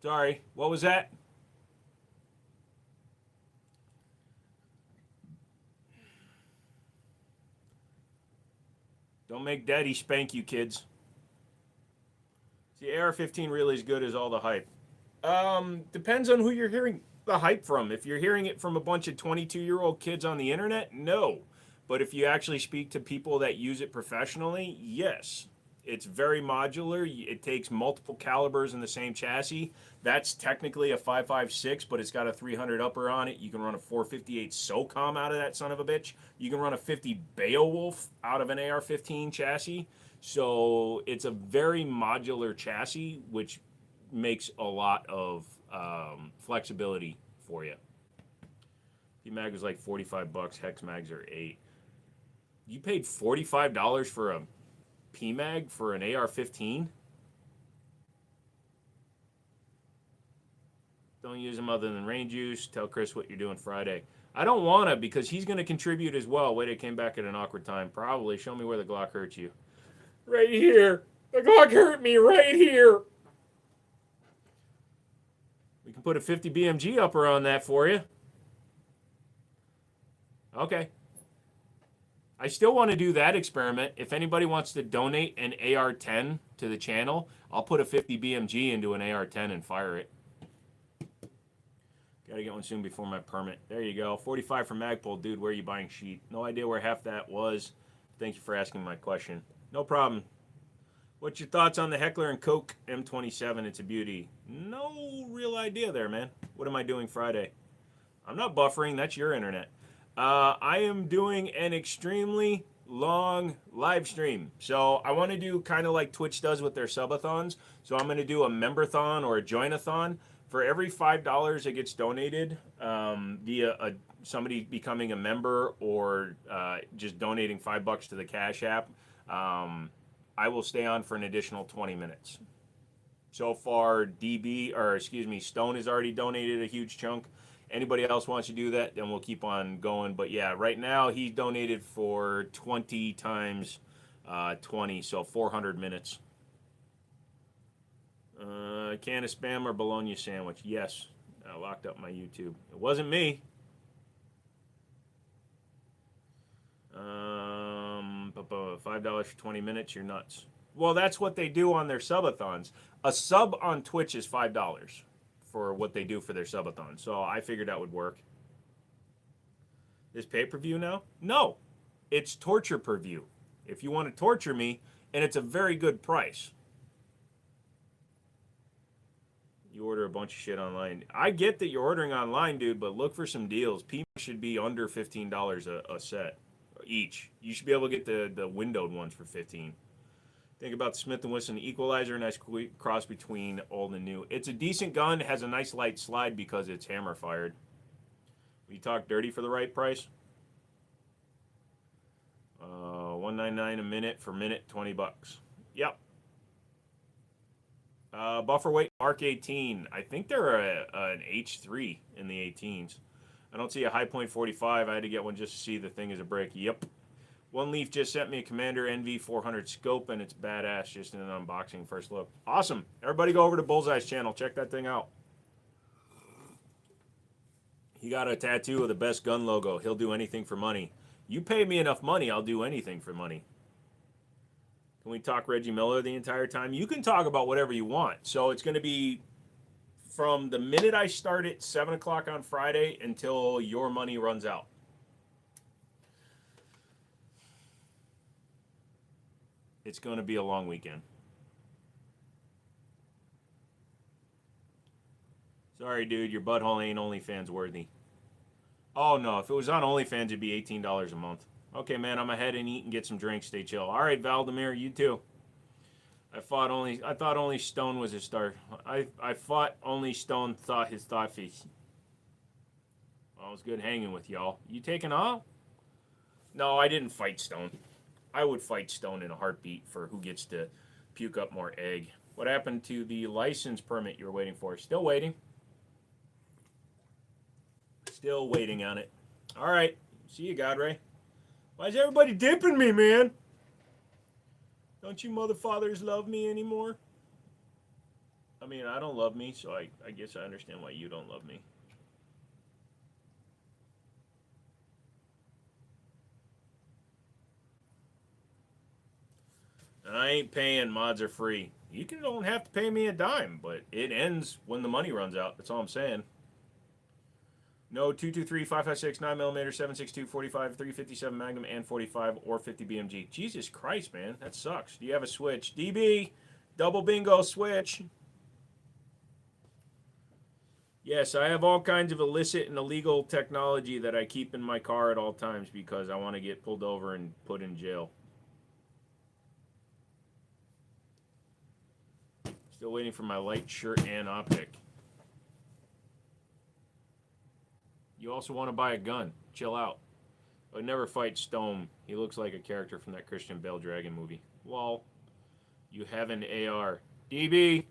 Sorry, what was that? Don't make daddy spank you, kids. The AR-15 really is good as all the hype. Depends on who you're hearing the hype from. If you're hearing it from a bunch of 22-year-old kids on the internet, no. But if you actually speak to people that use it professionally, yes. It's very modular. It takes multiple calibers in the same chassis. That's technically a 5.56, but it's got a 300 upper on it. You can run a 458 SOCOM out of that son of a bitch. You can run a 50 Beowulf out of an AR-15 chassis. So it's a very modular chassis, which makes a lot of flexibility for you. P-Mag was like $45. Hex Mags are $8. You paid $45 for a PMag for an AR-15? Don't use them other than rain juice. Tell Chris what you're doing Friday. I don't want to because he's going to contribute as well. Wait, it came back at an awkward time. Probably. Show me where the Glock hurt you. Right here. The Glock hurt me right here. We can put a 50 BMG upper on that for you. Okay. I still want to do that experiment. If anybody wants to donate an AR-10 to the channel, I'll put a 50 BMG into an AR-10 and fire it. Gotta get one soon before my permit. There you go. 45 for Magpul. Dude, where are you buying sheet? No idea where half that was. Thank you for asking my question. No problem. What's your thoughts on the Heckler & Koch M27? It's a beauty. No real idea there, man. What am I doing Friday? I'm not buffering. That's your internet. I am doing an extremely long live stream. So I want to do kind of like Twitch does with their subathons. So I'm going to do a memberthon or a joinathon. For every $5 that gets donated via somebody becoming a member or just donating $5 to the Cash App, I will stay on for an additional 20 minutes. So far, Stone has already donated a huge chunk. Anybody else wants to do that, then we'll keep on going. But yeah, right now he donated for 20 times 20, so 400 minutes. Can of Spam or bologna sandwich? Yes. I locked up my YouTube. It wasn't me. $5 for 20 minutes. You're nuts. Well, that's what they do on their subathons. A sub on Twitch is $5 for what they do for their subathon. So I figured that would work. This pay-per-view now? No. It's torture per view. If you want to torture me, and it's a very good price. You order a bunch of shit online. I get that you're ordering online, dude, but look for some deals. People should be under $15 a set each. You should be able to get the windowed ones for $15. Think about the Smith & Wesson Equalizer, a nice cross between old and new. It's a decent gun. It has a nice light slide because it's hammer fired. We talk dirty for the right price. $1.99 a minute for minute, $20. Yep. Buffer weight Mark 18. I think they're an H3 in the 18s. I don't see a high point 45. I had to get one just to see the thing is a break. Yep. One Leaf just sent me a Commander NV400 scope, and it's badass. Just in an unboxing first look. Awesome. Everybody go over to Bullseye's channel. Check that thing out. He got a tattoo of the best gun logo. He'll do anything for money. You pay me enough money, I'll do anything for money. Can we talk Reggie Miller the entire time? You can talk about whatever you want. So it's going to be from the minute I start at 7 o'clock on Friday until your money runs out. It's going to be a long weekend. Sorry, dude, your butthole ain't OnlyFans worthy. Oh, no, if it was on OnlyFans, it'd be $18 a month. Okay, man, I'm ahead and eat and get some drinks. Stay chill. All right, Valdemir, you too. I thought only Stone was his star. I thought only Stone thought his thought face. Well, it was good hanging with y'all. You taking off? No, I didn't fight Stone. I would fight Stone in a heartbeat for who gets to puke up more egg. What happened to the license permit you were waiting for? Still waiting. Still waiting on it. All right. See you, Godray. Why is everybody dipping me, man? Don't you motherfathers love me anymore? I mean, I don't love me, so I guess I understand why you don't love me. And I ain't paying. Mods are free. You don't have to pay me a dime, but it ends when the money runs out. That's all I'm saying. No 223, 556, 9mm, 762, 45, 357 Magnum, and 45 or 50 BMG. Jesus Christ, man. That sucks. Do you have a Switch? DB, double bingo Switch. Yes, I have all kinds of illicit and illegal technology that I keep in my car at all times because I want to get pulled over and put in jail. Still waiting for my light shirt and optic. You also want to buy a gun. Chill out. But never fight Stone. He looks like a character from that Christian Bale Dragon movie. Lol. You have an AR. DB!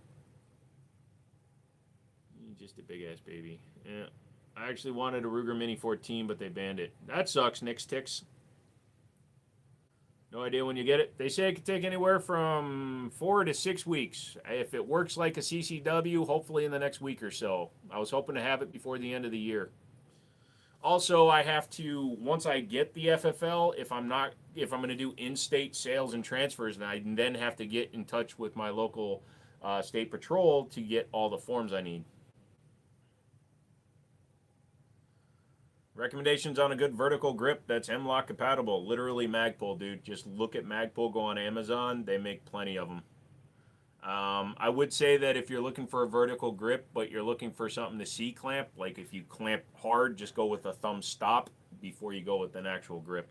You're just a big-ass baby. Yeah. I actually wanted a Ruger Mini 14, but they banned it. That sucks, Nix Tix. No idea when you get it. They say it could take anywhere from 4 to 6 weeks. If it works like a CCW, hopefully in the next week or so. I was hoping to have it before the end of the year. Also, I have to, once I get the FFL, if I'm going to do in-state sales and transfers, then I then have to get in touch with my local state patrol to get all the forms I need. Recommendations on a good vertical grip that's M-LOK compatible. Literally Magpul, dude. Just look at Magpul, go on Amazon. They make plenty of them. I would say that if you're looking for a vertical grip, but you're looking for something to C-clamp, like if you clamp hard, just go with a thumb stop before you go with an actual grip.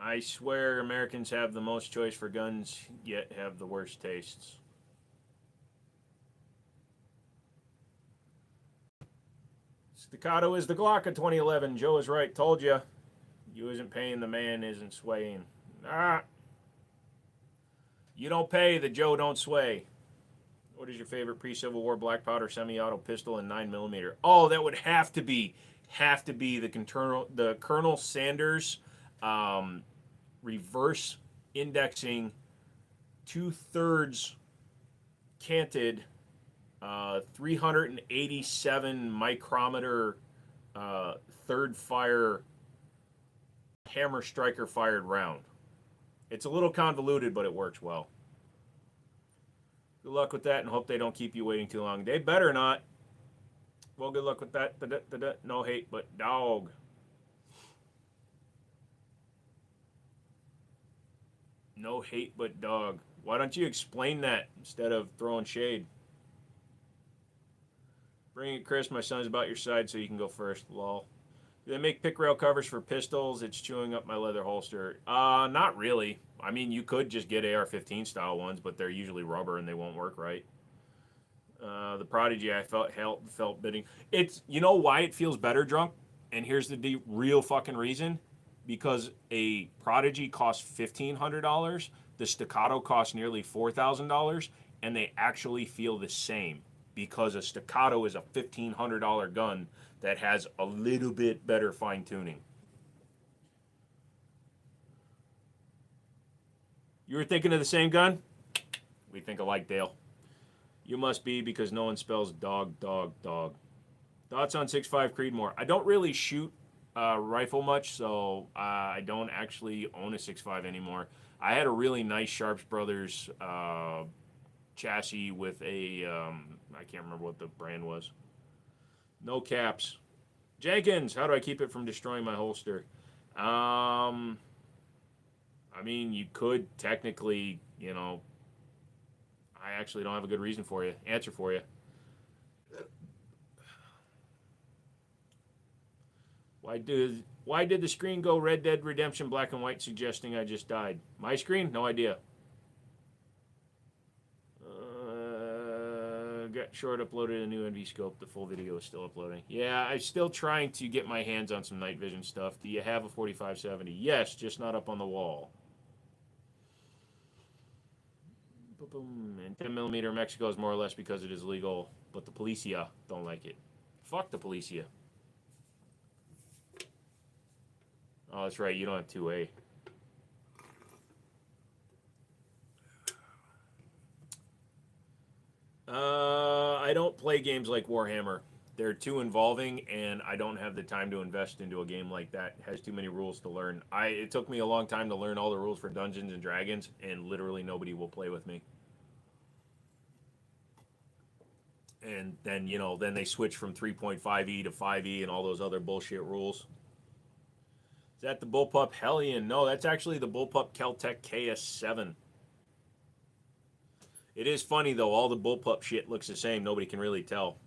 I swear Americans have the most choice for guns, yet have the worst tastes. Staccato is the Glock of 2011. Joe is right. Told you. You isn't paying, the man isn't swaying. Ah. You don't pay, the Joe don't sway. What is your favorite pre-Civil War black powder semi-auto pistol and 9mm? Oh, that would have to be the Colonel Sanders reverse indexing 2/3 canted 387 micrometer third fire hammer striker fired round. It's a little convoluted, but it works well. Good luck with that, and hope they don't keep you waiting too long. They better not. Well, good luck with that. No hate, but dog. No hate, but dog. Why don't you explain that instead of throwing shade? Bring it, Chris. My son's about your side, so you can go first. Lol. Do they make pick rail covers for pistols? It's chewing up my leather holster. Not really. I mean, you could just get AR-15 style ones, but they're usually rubber and they won't work right. The Prodigy, I felt bidding. It's, you know why it feels better, Drunk? And here's the real fucking reason. Because a Prodigy costs $1,500, the Staccato costs nearly $4,000, and they actually feel the same. Because a Staccato is a $1,500 gun that has a little bit better fine tuning. You were thinking of the same gun? We think alike, Dale. You must be, because no one spells dog. Thoughts on 6.5 Creedmoor? I don't really shoot rifle much, so I don't actually own a 6.5 anymore. I had a really nice Sharps Brothers chassis with a, I can't remember what the brand was. No caps. Jenkins, how do I keep it from destroying my holster? I mean, you could technically, you know, I actually don't have a good answer for you. Why did the screen go Red Dead Redemption black and white, suggesting I just died? My screen? No idea. Got short uploaded a new NV scope. The full video is still uploading. Yeah, I'm still trying to get my hands on some night vision stuff. Do you have a 4570? Yes, just not up on the wall. And 10mm Mexico is more or less because it is legal, but the Policia don't like it. Fuck the Policia. Oh, that's right. You don't have 2A. I don't play games like Warhammer. They're too involving, and I don't have the time to invest into a game like that. It has too many rules to learn. It took me a long time to learn all the rules for Dungeons and Dragons, and literally nobody will play with me. And then, you know, then they switch from 3.5E to 5E and all those other bullshit rules. Is that the Bullpup Hellion? No, that's actually the Bullpup Keltec KS7. It is funny, though. All the Bullpup shit looks the same. Nobody can really tell.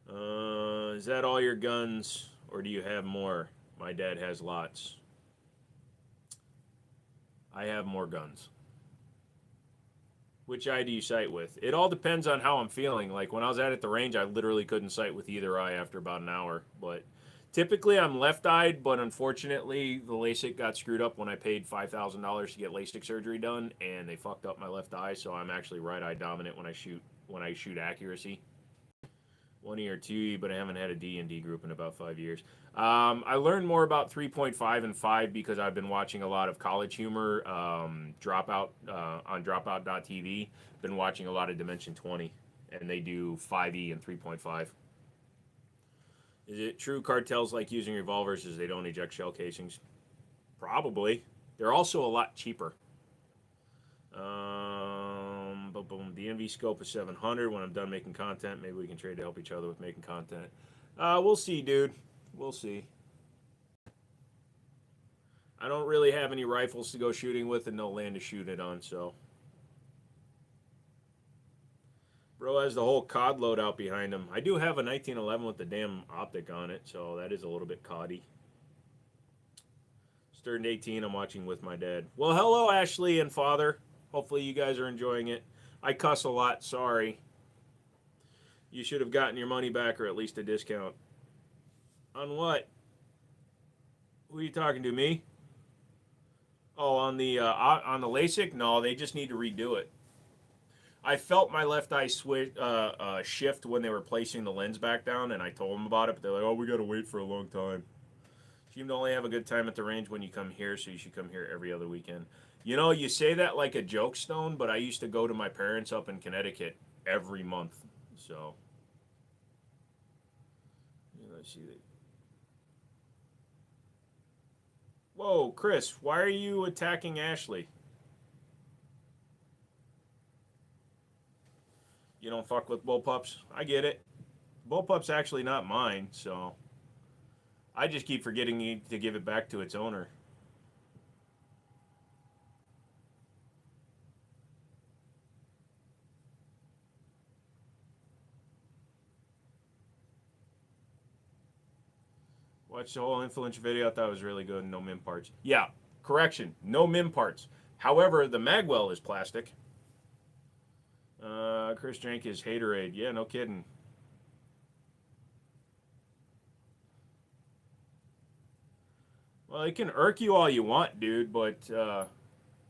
Is that all your guns, or do you have more? My dad has lots. I have more guns. Which eye do you sight with? It all depends on how I'm feeling. Like, when I was at the range, I literally couldn't sight with either eye after about an hour. But typically, I'm left-eyed, but unfortunately, the LASIK got screwed up when I paid $5,000 to get LASIK surgery done, and they fucked up my left eye, so I'm actually right-eye dominant when I shoot accuracy. 1E or 2E, but I haven't had a D&D group in about 5 years. I learned more about 3.5 and 5 because I've been watching a lot of College Humor, Dropout on Dropout.tv. Been watching a lot of Dimension 20, and they do 5E and 3.5. Is it true cartels like using revolvers as they don't eject shell casings? Probably. They're also a lot cheaper. The DNV scope is 700. When I'm done making content, maybe we can trade to help each other with making content. We'll see, dude. We'll see. I don't really have any rifles to go shooting with and no land to shoot it on, so. Bro has the whole COD load out behind him. I do have a 1911 with the damn optic on it, so that is a little bit COD-y. Stern 18, I'm watching with my dad. Well, hello, Ashley and father. Hopefully you guys are enjoying it. I cuss a lot, sorry. You should have gotten your money back or at least a discount. On what? Who are you talking to, me? Oh, on the LASIK? No, they just need to redo it. I felt my left eye shift when they were placing the lens back down, and I told them about it, but they're like, oh, we got to wait for a long time. You can only have a good time at the range when you come here, so you should come here every other weekend. You know, you say that like a joke, Stone, but I used to go to my parents up in Connecticut every month, so. Let's see. Whoa, Chris, why are you attacking Ashley? You don't fuck with bullpups? I get it. Bullpup's actually not mine, so I just keep forgetting to give it back to its owner. Watched the whole influencer video. I thought it was really good. No MIM parts. Yeah, correction. No MIM parts. However, the magwell is plastic. Chris drank his haterade. Yeah, no kidding. Well, it can irk you all you want, dude, but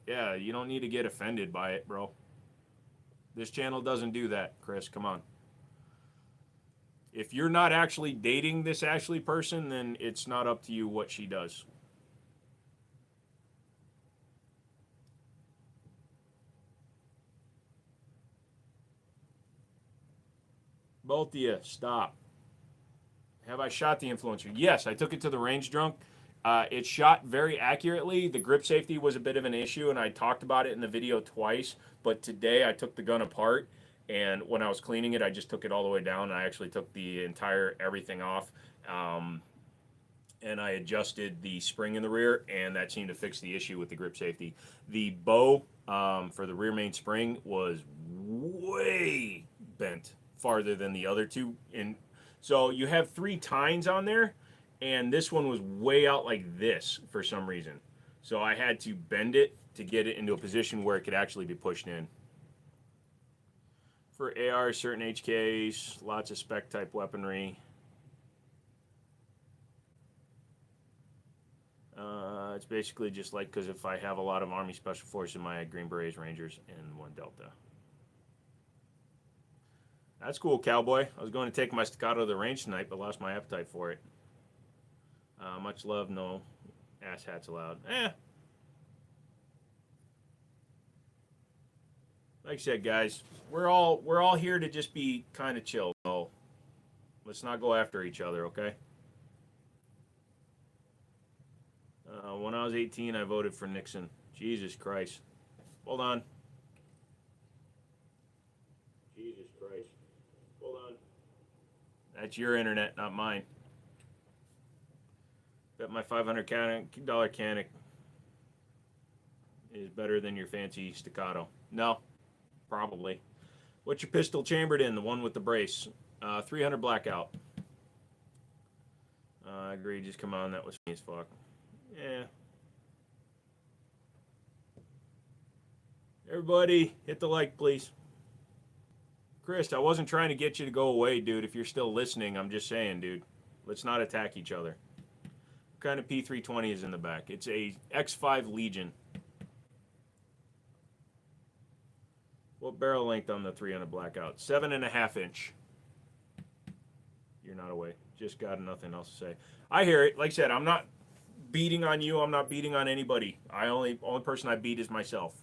yeah, you don't need to get offended by it, bro. This channel doesn't do that, Chris. Come on. If you're not actually dating this Ashley person, then it's not up to you what she does. Both of you, stop. Have I shot the influencer? Yes, I took it to the range drunk. It shot very accurately. The grip safety was a bit of an issue, and I talked about it in the video twice. But today I took the gun apart, and when I was cleaning it, I just took it all the way down. And I actually took the entire everything off, and I adjusted the spring in the rear, and that seemed to fix the issue with the grip safety. The bow for the rear main spring was way bent farther than the other two. And so you have 3 tines on there, and this one was way out like this for some reason. So I had to bend it to get it into a position where it could actually be pushed in. For AR, certain HKs, lots of spec type weaponry. It's basically just like, because if I have a lot of Army Special Forces in my Green Berets, Rangers, and 1 Delta. That's cool, cowboy. I was going to take my staccato to the range tonight, but lost my appetite for it. Much love, no ass hats allowed. Like I said, guys, we're all here to just be kind of chill. So let's not go after each other, okay? When I was 18, I voted for Nixon. Jesus Christ. Hold on. Jesus Christ. Hold on. That's your internet, not mine. Bet my $500 Canic is better than your fancy staccato. No, probably. What's your pistol chambered in? The one with the brace. 300 blackout. I agree. Just come on. That was funny as fuck. Yeah. Everybody, hit the like, please. Chris, I wasn't trying to get you to go away, dude. If you're still listening, I'm just saying, dude. Let's not attack each other. What kind of P320 is in the back? It's a X5 Legion. What barrel length on the 300 blackout? 7.5 inch. You're not away. Just got nothing else to say. I hear it. Like I said, I'm not beating on you. I'm not beating on anybody. Only person I beat is myself.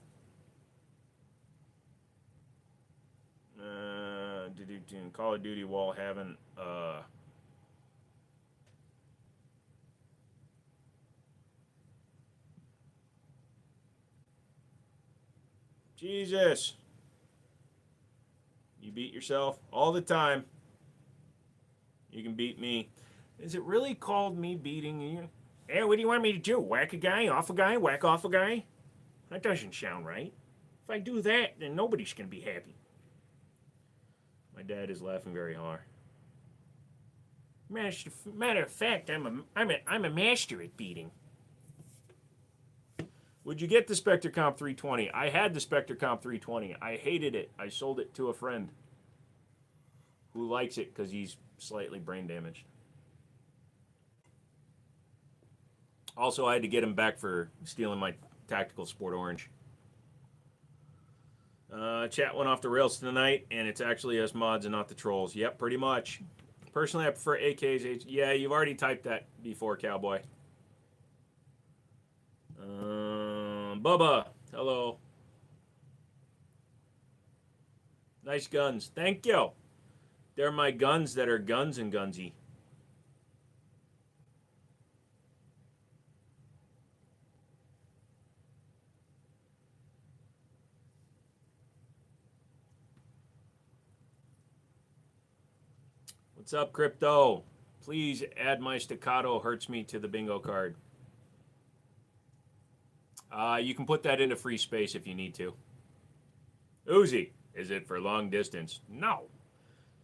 Call of Duty while having Jesus. You beat yourself all the time. You can beat me. Is it really called me beating you? Hey, what do you want me to do? Whack a guy, off a guy, whack off a guy? That doesn't sound right. If I do that, then nobody's going to be happy. My dad is laughing very hard. Matter of fact, I'm a master at beating. Would you get the Spectre Comp 320? I had the Spectre Comp 320. I hated it. I sold it to a friend who likes it because he's slightly brain damaged. Also, I had to get him back for stealing my Tactical Sport Orange. Chat went off the rails tonight, and it's actually us mods and not the trolls. Yep, pretty much. Personally, I prefer AKs. Yeah, you've already typed that before, Cowboy. Bubba, hello. Nice guns. Thank you. They're my guns that are guns and gunsy. What's up, Crypto? Please add my staccato hurts me to the bingo card. You can put that into free space if you need to. Uzi, is it for long distance? No.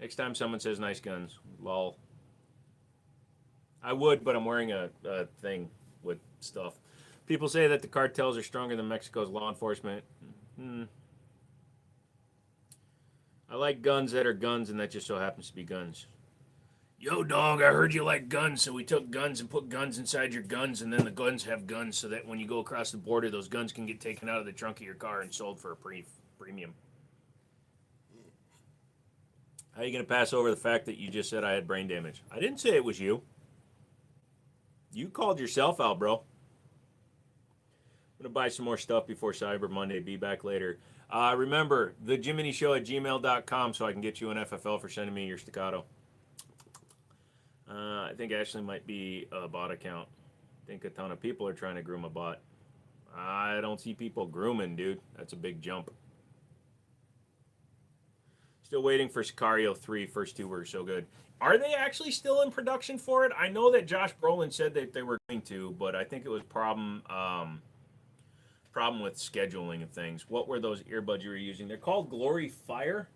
Next time someone says nice guns, lol. I would, but I'm wearing a thing with stuff. People say that the cartels are stronger than Mexico's law enforcement. I like guns that are guns, and that just so happens to be guns. Yo, dog, I heard you like guns, so we took guns and put guns inside your guns, and then the guns have guns so that when you go across the border, those guns can get taken out of the trunk of your car and sold for a premium. How are you going to pass over the fact that you just said I had brain damage? I didn't say it was you. You called yourself out, bro. I'm going to buy some more stuff before Cyber Monday. Be back later. Remember, thejiminyshow@gmail.com so I can get you an FFL for sending me your staccato. I think Ashley might be a bot account. I think a ton of people are trying to groom a bot. I don't see people grooming, dude. That's a big jump. Still waiting for Sicario 3. First two were so good. Are they actually still in production for it? I know that Josh Brolin said that they were going to, but I think it was problem with scheduling of things. What were those earbuds you were using? They're called Glory Fire.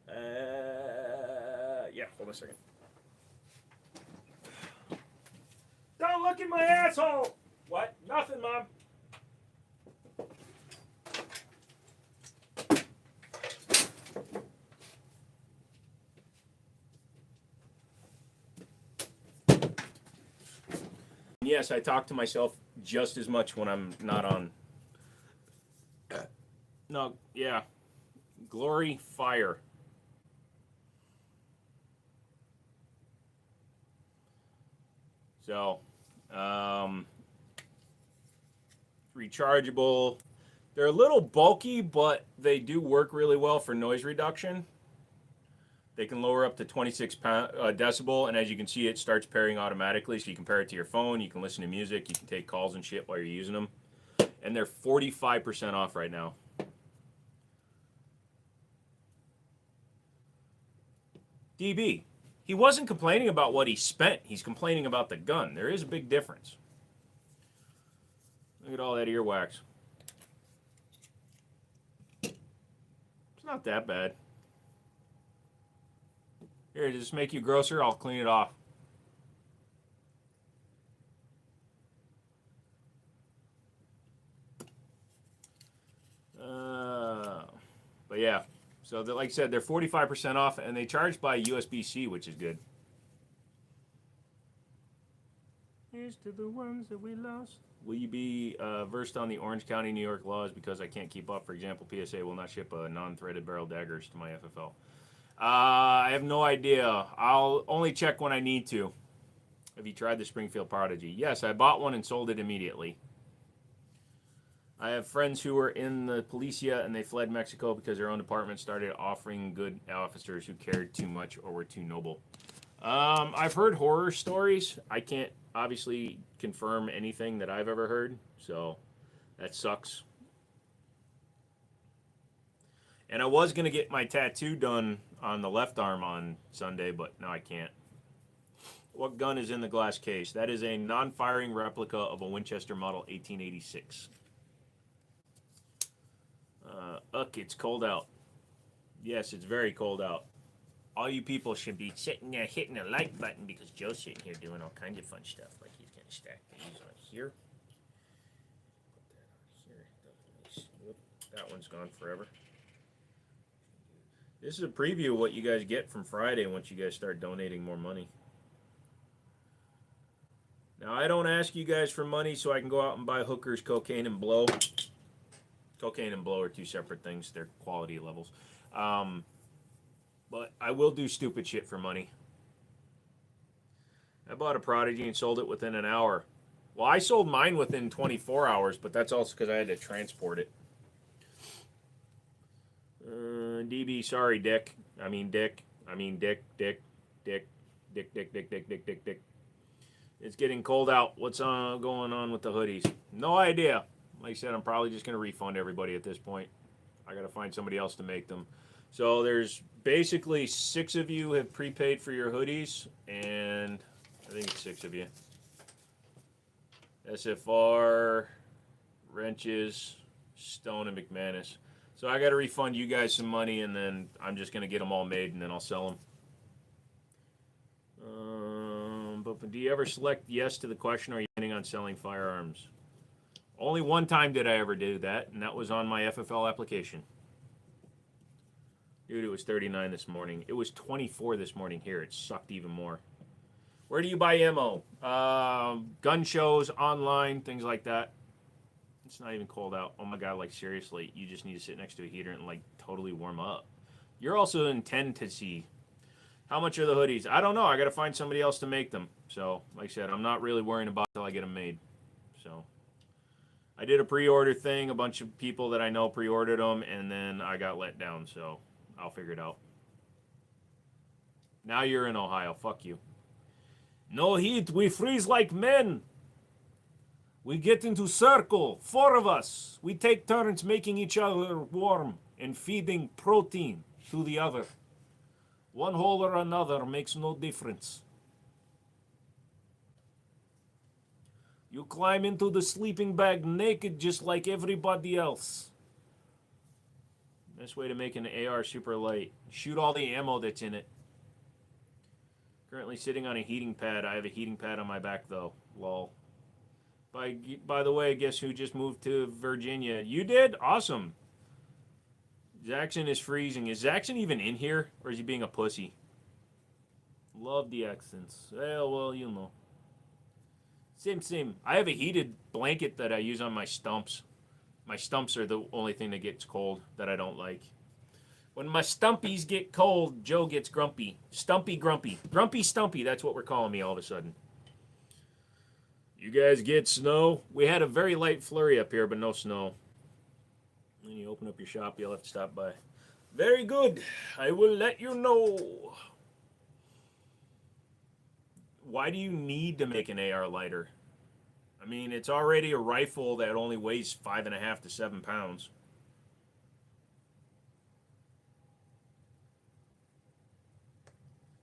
Yeah, hold on a second. Don't look at my asshole! What? Nothing, Mom. Yes, I talk to myself just as much when I'm not on. No, yeah. Glory Fire. So, rechargeable. They're a little bulky, but they do work really well for noise reduction. They can lower up to 26 decibel, and as you can see, it starts pairing automatically, so you can pair it to your phone, you can listen to music, you can take calls and shit while you're using them. And they're 45% off right now. DB. He wasn't complaining about what he spent. He's complaining about the gun. There is a big difference. Look at all that earwax. It's not that bad. Here, does this make you grosser? I'll clean it off. But yeah. So, like I said, they're 45% off, and they charge by USB-C, which is good. Here's to the ones that we lost. Will you be versed on the Orange County, New York laws because I can't keep up? For example, PSA will not ship non-threaded barrel daggers to my FFL. I have no idea. I'll only check when I need to. Have you tried the Springfield Prodigy? Yes, I bought one and sold it immediately. I have friends who were in the Policia and they fled Mexico because their own department started offering good officers who cared too much or were too noble. I've heard horror stories. I can't obviously confirm anything that I've ever heard, so that sucks. And I was going to get my tattoo done on the left arm on Sunday, but now I can't. What gun is in the glass case? That is a non-firing replica of a Winchester Model 1886. It's cold out. Yes, it's very cold out. All you people should be sitting there hitting the like button because Joe's sitting here doing all kinds of fun stuff. Like he's going to stack these on here. Put that on here. Whoop, that one's gone forever. This is a preview of what you guys get from Friday once you guys start donating more money. Now, I don't ask you guys for money so I can go out and buy hookers, cocaine, and blow. Cocaine and blow are two separate things. They're quality levels. But I will do stupid shit for money. I bought a Prodigy and sold it within an hour. Well, I sold mine within 24 hours, but that's also because I had to transport it. DB, sorry, Dick. I mean, Dick. Dick. It's getting cold out. What's going on with the hoodies? No idea. Like I said, I'm probably just going to refund everybody at this point. I got to find somebody else to make them. So there's basically 6 of you have prepaid for your hoodies, and I think it's 6 of you. SFR, Wrenches, Stone, and McManus. So I got to refund you guys some money, and then I'm just going to get them all made, and then I'll sell them. But do you ever select yes to the question, or are you planning on selling firearms? Only one time did I ever do that, and that was on my FFL application. Dude, it was 39 this morning. It was 24 this morning here. It sucked even more. Where do you buy ammo? Gun shows, online, things like that. It's not even cold out. Oh my God, like seriously, you just need to sit next to a heater and like totally warm up. You're also in 10 to see. How much are the hoodies? I don't know. I got to find somebody else to make them. So, like I said, I'm not really worrying about it until I get them made. So, I did a pre-order thing. A bunch of people that I know pre-ordered them, and then I got let down. So, I'll figure it out. Now you're in Ohio. Fuck you. No heat. We freeze like men. We get into circle. 4 of us. We take turns making each other warm and feeding protein to the other. One hole or another makes no difference. You climb into the sleeping bag naked just like everybody else. Best way to make an AR super light. Shoot all the ammo that's in it. Currently sitting on a heating pad. I have a heating pad on my back though. Lol. By the way, guess who just moved to Virginia? You did? Awesome. Jackson is freezing. Is Jackson even in here? Or is he being a pussy? Love the accents. Well, you know. Same. I have a heated blanket that I use on my stumps. My stumps are the only thing that gets cold that I don't like. When my stumpies get cold, Joe gets grumpy. Stumpy grumpy. Grumpy stumpy, that's what we're calling me all of a sudden. You guys get snow? We had a very light flurry up here, but no snow. When you open up your shop, you'll have to stop by. Very good. I will let you know. Why do you need to make an AR lighter? I mean, it's already a rifle that only weighs 5.5 to 7 pounds.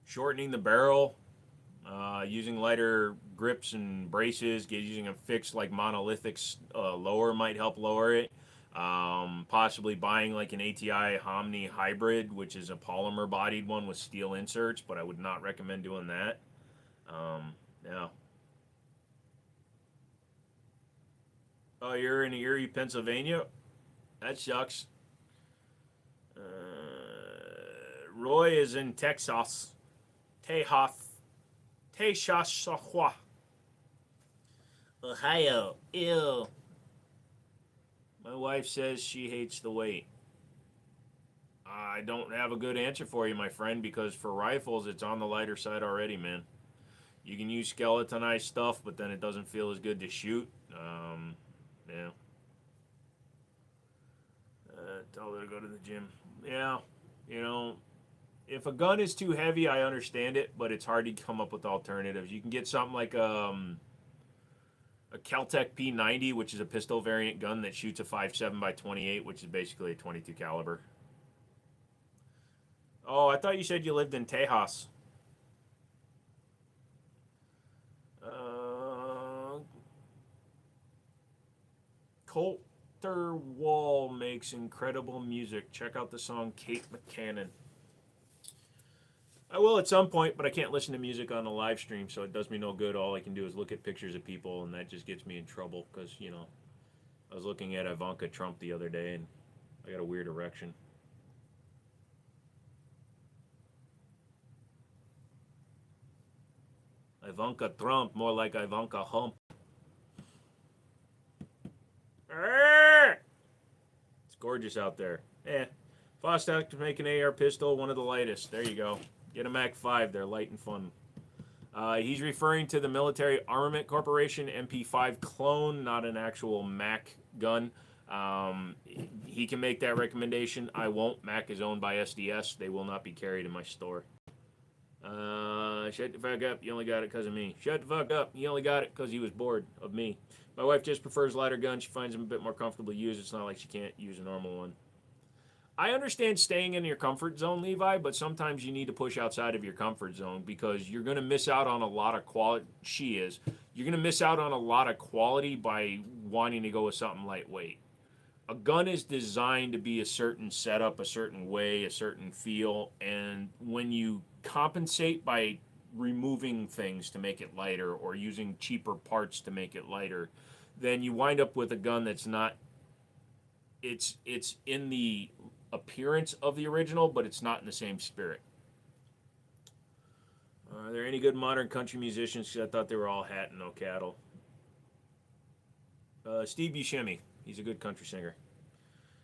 Shortening the barrel, using lighter grips and braces, using a fixed like monolithic lower might help lower it. Possibly buying like an ATI Omni hybrid, which is a polymer bodied one with steel inserts, but I would not recommend doing that. Yeah. Oh, you're in Erie, Pennsylvania? That sucks. Roy is in Texas. Tejas, Ohio. Ew. My wife says she hates the weight. I don't have a good answer for you, my friend, because for rifles, it's on the lighter side already, man. You can use skeletonized stuff, but then it doesn't feel as good to shoot. Yeah. Tell her to go to the gym. Yeah, you know, if a gun is too heavy, I understand it, but it's hard to come up with alternatives. You can get something like a Kel-Tec P90, which is a pistol variant gun that shoots a 5.7 by 28, which is basically a 22 caliber. Oh, I thought you said you lived in Tejas. Uh, Coulter Wall makes incredible music. Check out the song Kate McCannon. I will at some point, but I can't listen to music on a live stream, so it does me no good. All I can do is look at pictures of people, and that just gets me in trouble because, I was looking at Ivanka Trump the other day, and I got a weird erection. Ivanka Trump, more like Ivanka Hump. It's gorgeous out there. Fostock to make an AR pistol, one of the lightest. There you go. Get a Mac 5. They're light and fun. He's referring to the Military Armament Corporation MP5 clone, not an actual Mac gun. He can make that recommendation. I won't. Mac is owned by SDS. They will not be carried in my store. Shut the fuck up. You only got it because of me. Shut the fuck up. He only got it because he was bored of me. My wife just prefers lighter guns. She finds them a bit more comfortable to use. It's not like she can't use a normal one. I understand staying in your comfort zone, Levi, but sometimes you need to push outside of your comfort zone because you're going to miss out on a lot of quality. You're going to miss out on a lot of quality by wanting to go with something lightweight. A gun is designed to be a certain setup, a certain way, a certain feel, and when you compensate by removing things to make it lighter or using cheaper parts to make it lighter, then you wind up with a gun that's not. It's in the appearance of the original, but it's not in the same spirit. Are there any good modern country musicians? Because I thought they were all hat and no cattle. Steve Buscemi. He's a good country singer.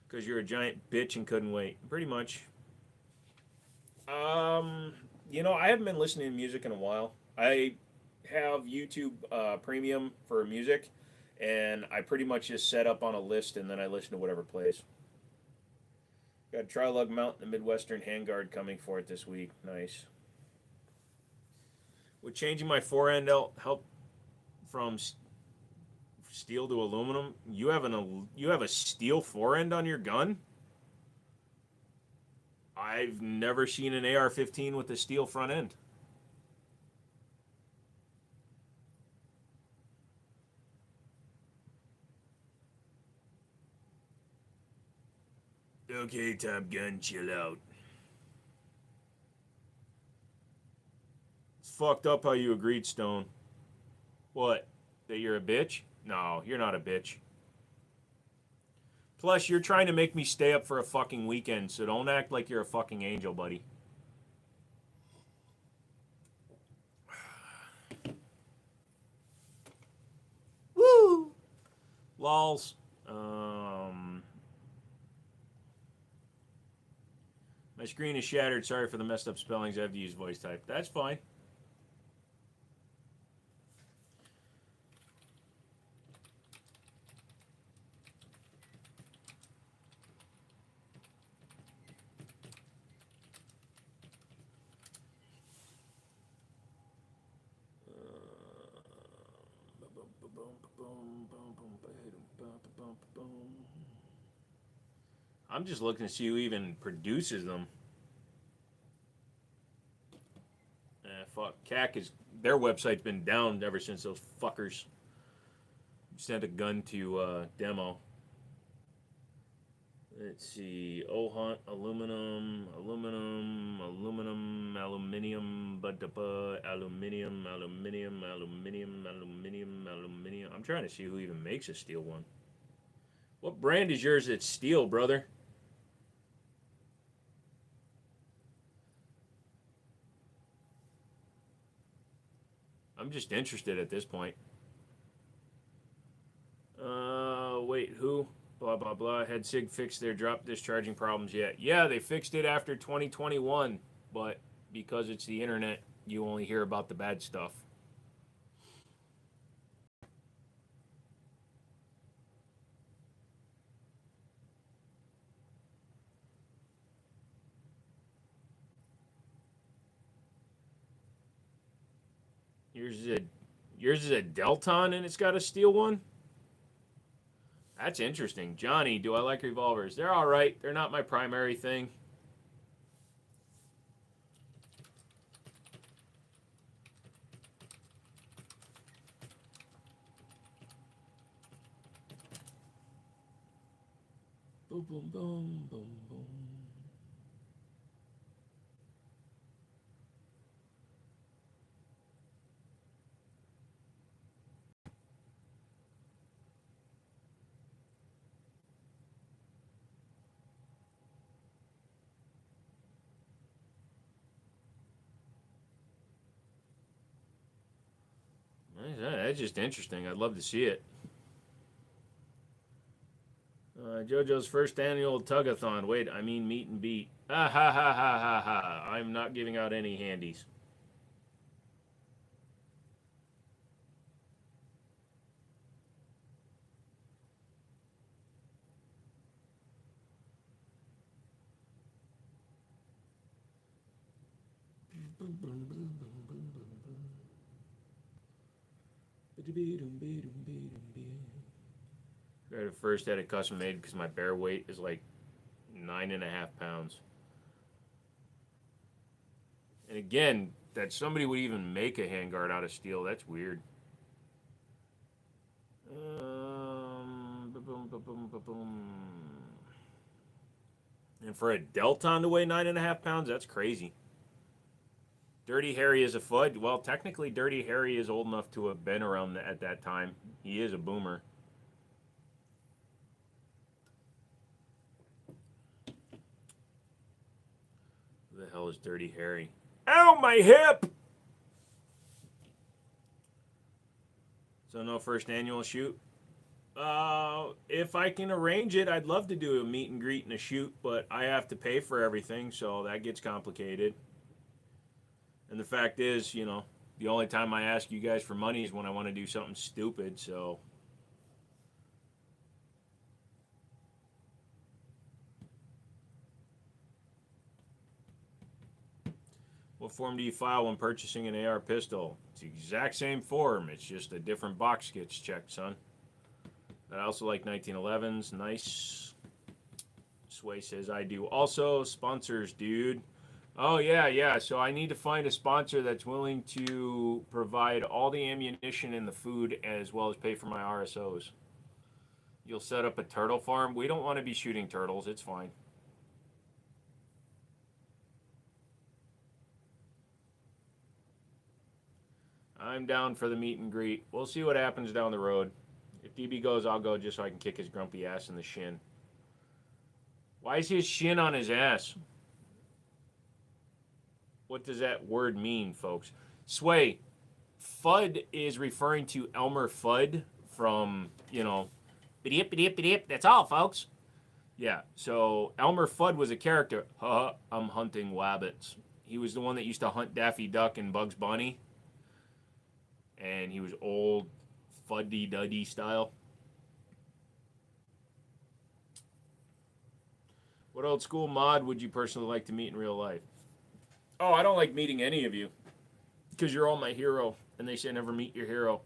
Because you're a giant bitch and couldn't wait. Pretty much. I haven't been listening to music in a while. I have YouTube Premium for music, and I pretty much just set up on a list and then I listen to whatever plays. Got a Trilug mount and the Midwestern handguard coming for it this week. Nice. Would changing my forend help from steel to aluminum? You have a steel forend on your gun? I've never seen an AR-15 with a steel front end. Okay, Top Gun, chill out. It's fucked up how you agreed, Stone. What? That you're a bitch? No, you're not a bitch. Plus, you're trying to make me stay up for a fucking weekend, so don't act like you're a fucking angel, buddy. Woo! Lols. My screen is shattered. Sorry for the messed up spellings. I have to use voice type. That's fine. I'm just looking to see who even produces them. Fuck. CAC is. Their website's been down ever since those fuckers sent a gun to demo. Let's see. Ohant, aluminum, aluminium. I'm trying to see who even makes a steel one. What brand is yours that's steel, brother? I'm just interested at this point. Wait, who? Blah, blah, blah. Had SIG fixed their drop discharging problems yet? Yeah, they fixed it after 2021, but because it's the internet, you only hear about the bad stuff. Yours is a Delton and it's got a steel one? That's interesting. Johnny, do I like revolvers? They're all right. They're not my primary thing. Boom, boom, boom, boom, boom. That's just interesting. I'd love to see it. JoJo's first annual Tugathon. Wait, I mean meet and beat. Ha ha ha ha ha ha. I'm not giving out any handies. I first had it custom made because my bear weight is like 9.5 pounds. And again, that somebody would even make a handguard out of steel, that's weird. And for a Delton to weigh 9.5 pounds, that's crazy. Dirty Harry is a FUD. Well, technically, Dirty Harry is old enough to have been around at that time. He is a boomer. Who the hell is Dirty Harry? Ow, my hip! So no first annual shoot? If I can arrange it, I'd love to do a meet and greet and a shoot, but I have to pay for everything, so that gets complicated. And the fact is, you know, the only time I ask you guys for money is when I want to do something stupid, so. What form do you file when purchasing an AR pistol? It's the exact same form, it's just a different box gets checked, son. I also like 1911s, nice. Sway says I do. Also, sponsors, dude. Oh, yeah. So I need to find a sponsor that's willing to provide all the ammunition and the food as well as pay for my RSOs. You'll set up a turtle farm. We don't want to be shooting turtles. It's fine. I'm down for the meet and greet. We'll see what happens down the road. If DB goes, I'll go just so I can kick his grumpy ass in the shin. Why is his shin on his ass? What does that word mean, folks? Sway, FUD is referring to Elmer Fudd from, you know, that's all, folks. Yeah, so Elmer Fudd was a character. I'm hunting wabbits. He was the one that used to hunt Daffy Duck and Bugs Bunny. And he was old, fuddy-duddy style. What old school mod would you personally like to meet in real life? Oh, I don't like meeting any of you. Because you're all my hero. And they say never meet your hero.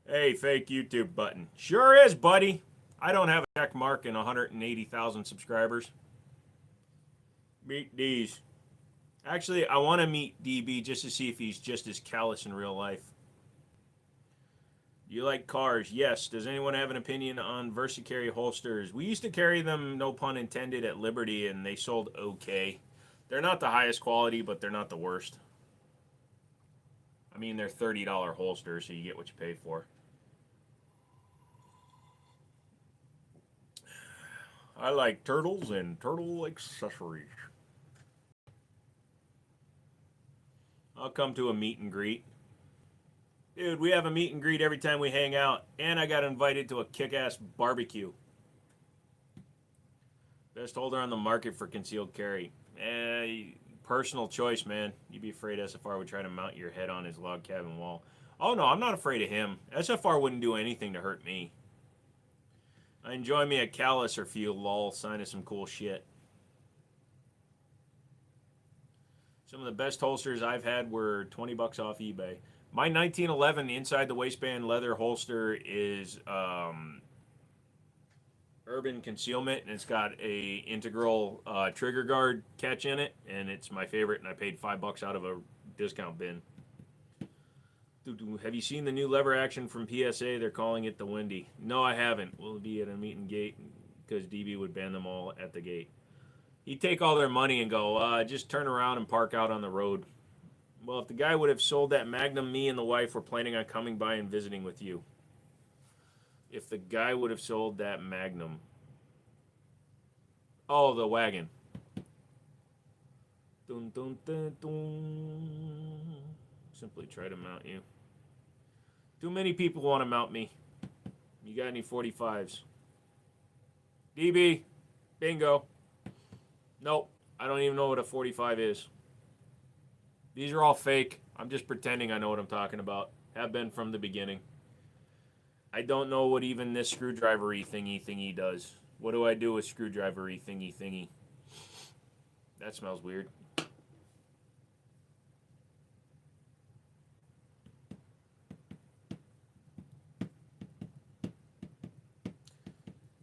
Hey, fake YouTube button. Sure is, buddy. I don't have a check mark and 180,000 subscribers. Meet these. Actually, I want to meet DB just to see if he's just as callous in real life. Do you like cars? Yes. Does anyone have an opinion on VersaCarry holsters? We used to carry them, no pun intended, at Liberty, and they sold okay. They're not the highest quality, but they're not the worst. I mean, they're $30 holsters, so you get what you pay for. I like turtles and turtle accessories. I'll come to a meet and greet. Dude, we have a meet and greet every time we hang out, and I got invited to a kick-ass barbecue. Best holder on the market for concealed carry. Personal choice, man. You'd be afraid SFR would try to mount your head on his log cabin wall. Oh, no, I'm not afraid of him. SFR wouldn't do anything to hurt me. I enjoy me a callus or few, lol, sign of some cool shit. Some of the best holsters I've had were $20 off eBay. My 1911 inside the waistband leather holster is Urban Concealment, and it's got a integral trigger guard catch in it, and it's my favorite, and I paid $5 out of a discount bin. Have you seen the new lever action from PSA? They're calling it the Wendy. No, I haven't. We'll be at a meet and gate because DB would ban them all at the gate. He'd take all their money and go, just turn around and park out on the road. Well, if the guy would have sold that Magnum, me and the wife were planning on coming by and visiting with you. If the guy would have sold that Magnum. Oh, the wagon. Dun, dun, dun, dun. Simply try to mount you. Too many people want to mount me. You got any 45s? DB. Bingo. Nope. I don't even know what a 45 is. These are all fake. I'm just pretending I know what I'm talking about. Have been from the beginning. I don't know what even this screwdriver-y thingy does. What do I do with screwdriver-y thingy? That smells weird.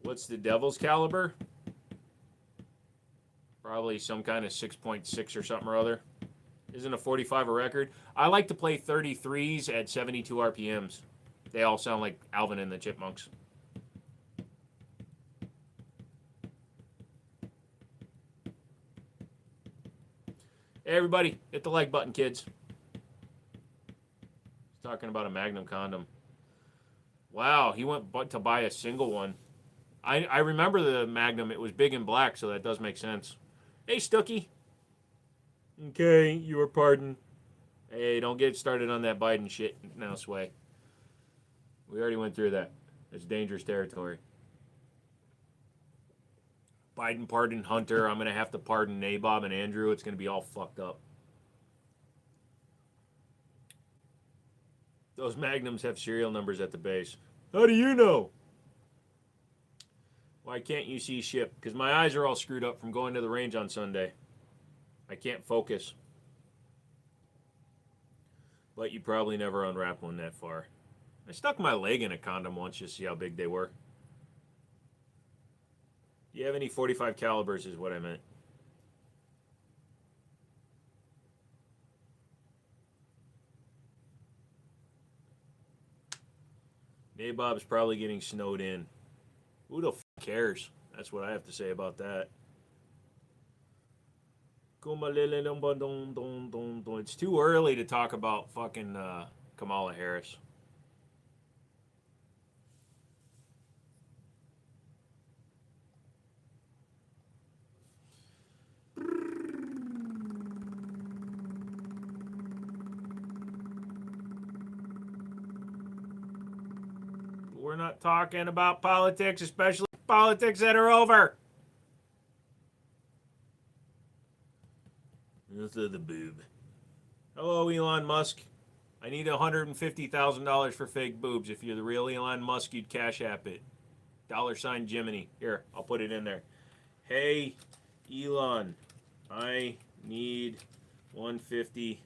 What's the devil's caliber? Probably some kind of 6.6 or something or other. Isn't a 45 a record? I like to play 33s at 72 RPMs. They all sound like Alvin and the Chipmunks. Hey everybody, hit the like button, kids. He's talking about a Magnum condom. Wow, he went to buy a single one. I remember the Magnum. It was big and black, so that does make sense. Hey, Stookie. Okay, you are pardoned. Hey, don't get started on that Biden shit now, Sway. We already went through that. It's dangerous territory. Biden pardoned Hunter. I'm going to have to pardon Nabob and Andrew. It's going to be all fucked up. Those Magnums have serial numbers at the base. How do you know? Why can't you see ship? Because my eyes are all screwed up from going to the range on Sunday. I can't focus. But you probably never unwrap one that far. I stuck my leg in a condom once just to see how big they were. Do you have any 45 calibers is what I meant. Nabob's probably getting snowed in. Who the f cares? That's what I have to say about that. It's too early to talk about fucking Kamala Harris. We're not talking about politics, especially politics that are over. This is the boob. Hello, Elon Musk. I need $150,000 for fake boobs. If you're the real Elon Musk, you'd cash app it. $ Jiminy. Here, I'll put it in there. Hey, Elon, I need 150K.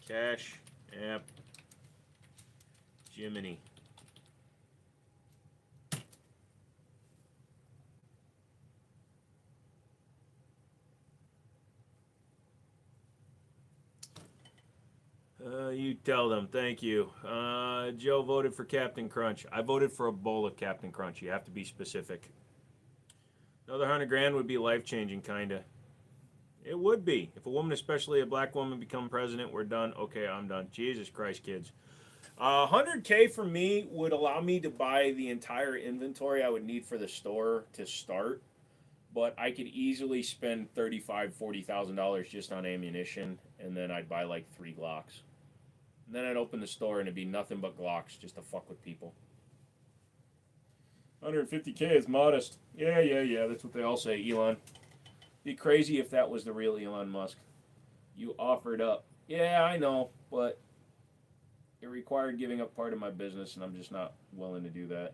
Cash app Jiminy. You tell them. Thank you. Joe voted for Captain Crunch. I voted for a bowl of Captain Crunch. You have to be specific. Another $100,000 would be life-changing, kinda. It would be. If a woman, especially a black woman, become president, we're done. Okay, I'm done. Jesus Christ, kids. 100K for me would allow me to buy the entire inventory I would need for the store to start. But I could easily spend $35,000, $40,000 just on ammunition, and then I'd buy like 3 Glocks. And then I'd open the store and it'd be nothing but Glocks just to fuck with people. 150K is modest. Yeah. That's what they all say, Elon. Be crazy if that was the real Elon Musk. You offered up. Yeah, I know, but it required giving up part of my business, and I'm just not willing to do that.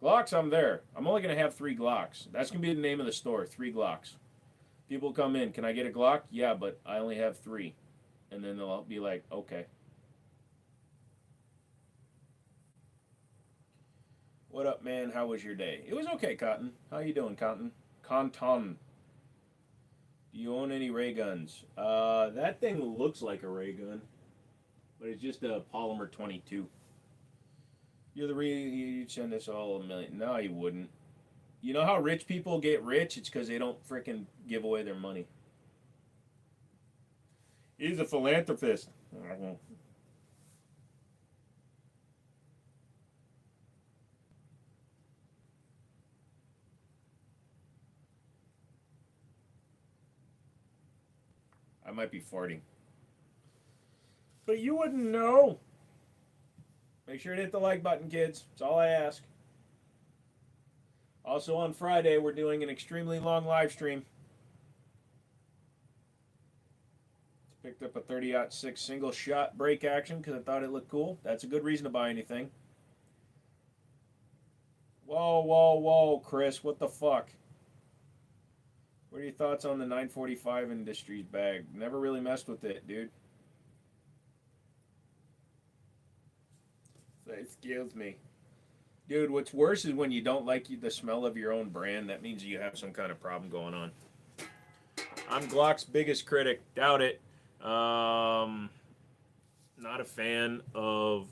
Glocks, I'm there. I'm only going to have 3 Glocks. That's going to be the name of the store, 3 Glocks. People come in, can I get a Glock? Yeah, but I only have 3. And then they'll be like, okay. What up, man? How was your day? It was okay, Cotton. How you doing, Cotton? Conton. Do you own any ray guns? That thing looks like a ray gun, but it's just a polymer 22. You'd send us all a million. No, you wouldn't. You know how rich people get rich? It's because they don't fricking give away their money. He's a philanthropist. I might be farting. But you wouldn't know. Make sure to hit the like button, kids. That's all I ask. Also on Friday, we're doing an extremely long live stream. Picked up a 30-06 single shot break action because I thought it looked cool. That's a good reason to buy anything. Whoa, whoa, whoa, Chris, what the fuck? What are your thoughts on the 945 Industries bag? Never really messed with it, dude. Excuse me. Dude, what's worse is when you don't like the smell of your own brand. That means you have some kind of problem going on. I'm Glock's biggest critic. Doubt it. Not a fan of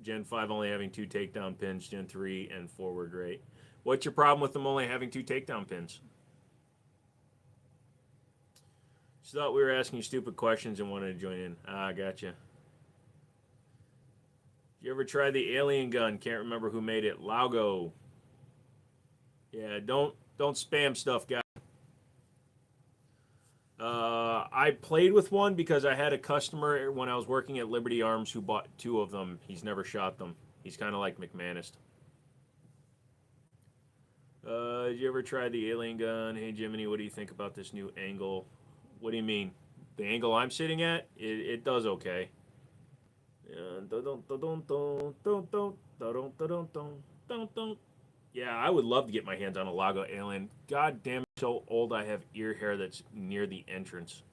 Gen 5 only having 2 takedown pins, Gen 3 and forward rate. What's your problem with them only having 2 takedown pins? Just thought we were asking you stupid questions and wanted to join in. Ah, gotcha. You ever try the alien gun? Can't remember who made it. Laugo. Yeah, don't spam stuff, guys. I played with one because I had a customer when I was working at Liberty Arms who bought 2 of them. He's never shot them. He's kind of like McManus. Did you ever try the alien gun? Hey, Jiminy, what do you think about this new angle? What do you mean? The angle I'm sitting at? It does okay. Yeah, I would love to get my hands on a Lago Alien. God damn, so old I have ear hair that's near the entrance.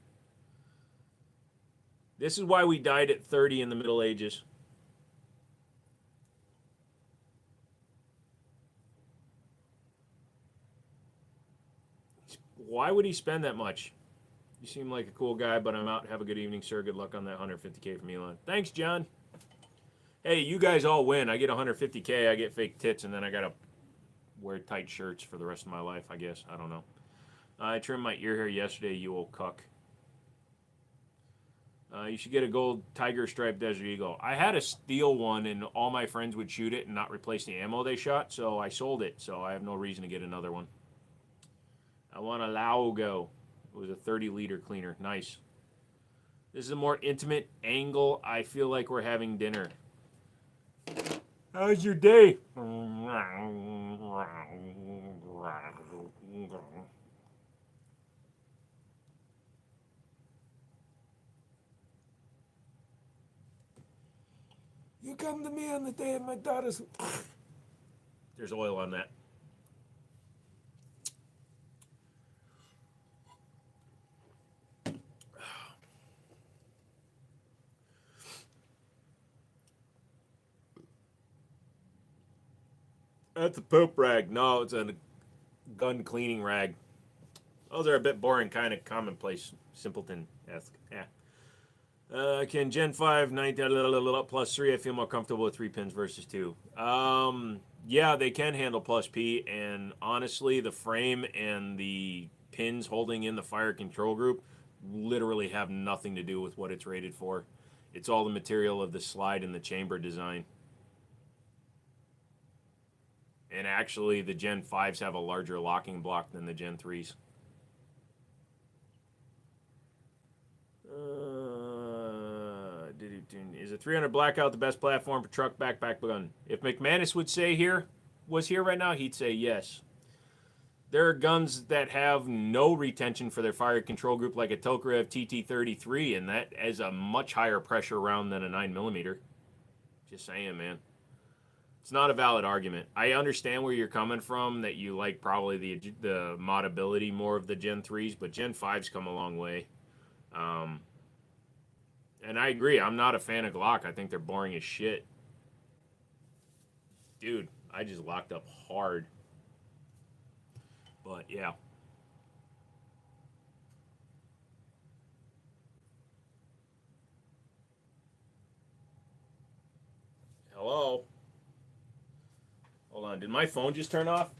This is why we died at 30 in the Middle Ages. Why would he spend that much? You seem like a cool guy, but I'm out. Have a good evening, sir. Good luck on that 150K from Elon. Thanks, John. Hey, you guys all win. I get 150K, I get fake tits, and then I gotta wear tight shirts for the rest of my life, I guess. I don't know. I trimmed my ear hair yesterday, you old cuck. You should get a gold tiger stripe Desert Eagle. I had a steel one, and all my friends would shoot it and not replace the ammo they shot, so I sold it. So I have no reason to get another one. I want a Laugo. It was a 30-liter cleaner. Nice. This is a more intimate angle. I feel like we're having dinner. How's your day? You come to me on the day of my daughter's... There's oil on that. That's a poop rag. No, it's a gun cleaning rag. Those are a bit boring, kind of commonplace, simpleton-esque. Yeah. Can Gen 5 19 plus 3? I feel more comfortable with 3 pins versus 2. Yeah, they can handle plus P, and honestly, the frame and the pins holding in the fire control group literally have nothing to do with what it's rated for. It's all the material of the slide and the chamber design. And actually, the Gen 5s have a larger locking block than the Gen 3s. Is a 300 Blackout the best platform for truck backpack gun? If McManus was here right now, he'd say yes. There are guns that have no retention for their fire control group, like a Tokarev TT-33, and that is a much higher pressure round than a 9mm. Just saying, man. It's not a valid argument. I understand where you're coming from, that you like probably the modability more of the Gen 3s, but Gen 5s come a long way. And I agree, I'm not a fan of Glock. I think they're boring as shit. Dude, I just locked up hard. But, yeah. Hello? Hold on. Did my phone just turn off?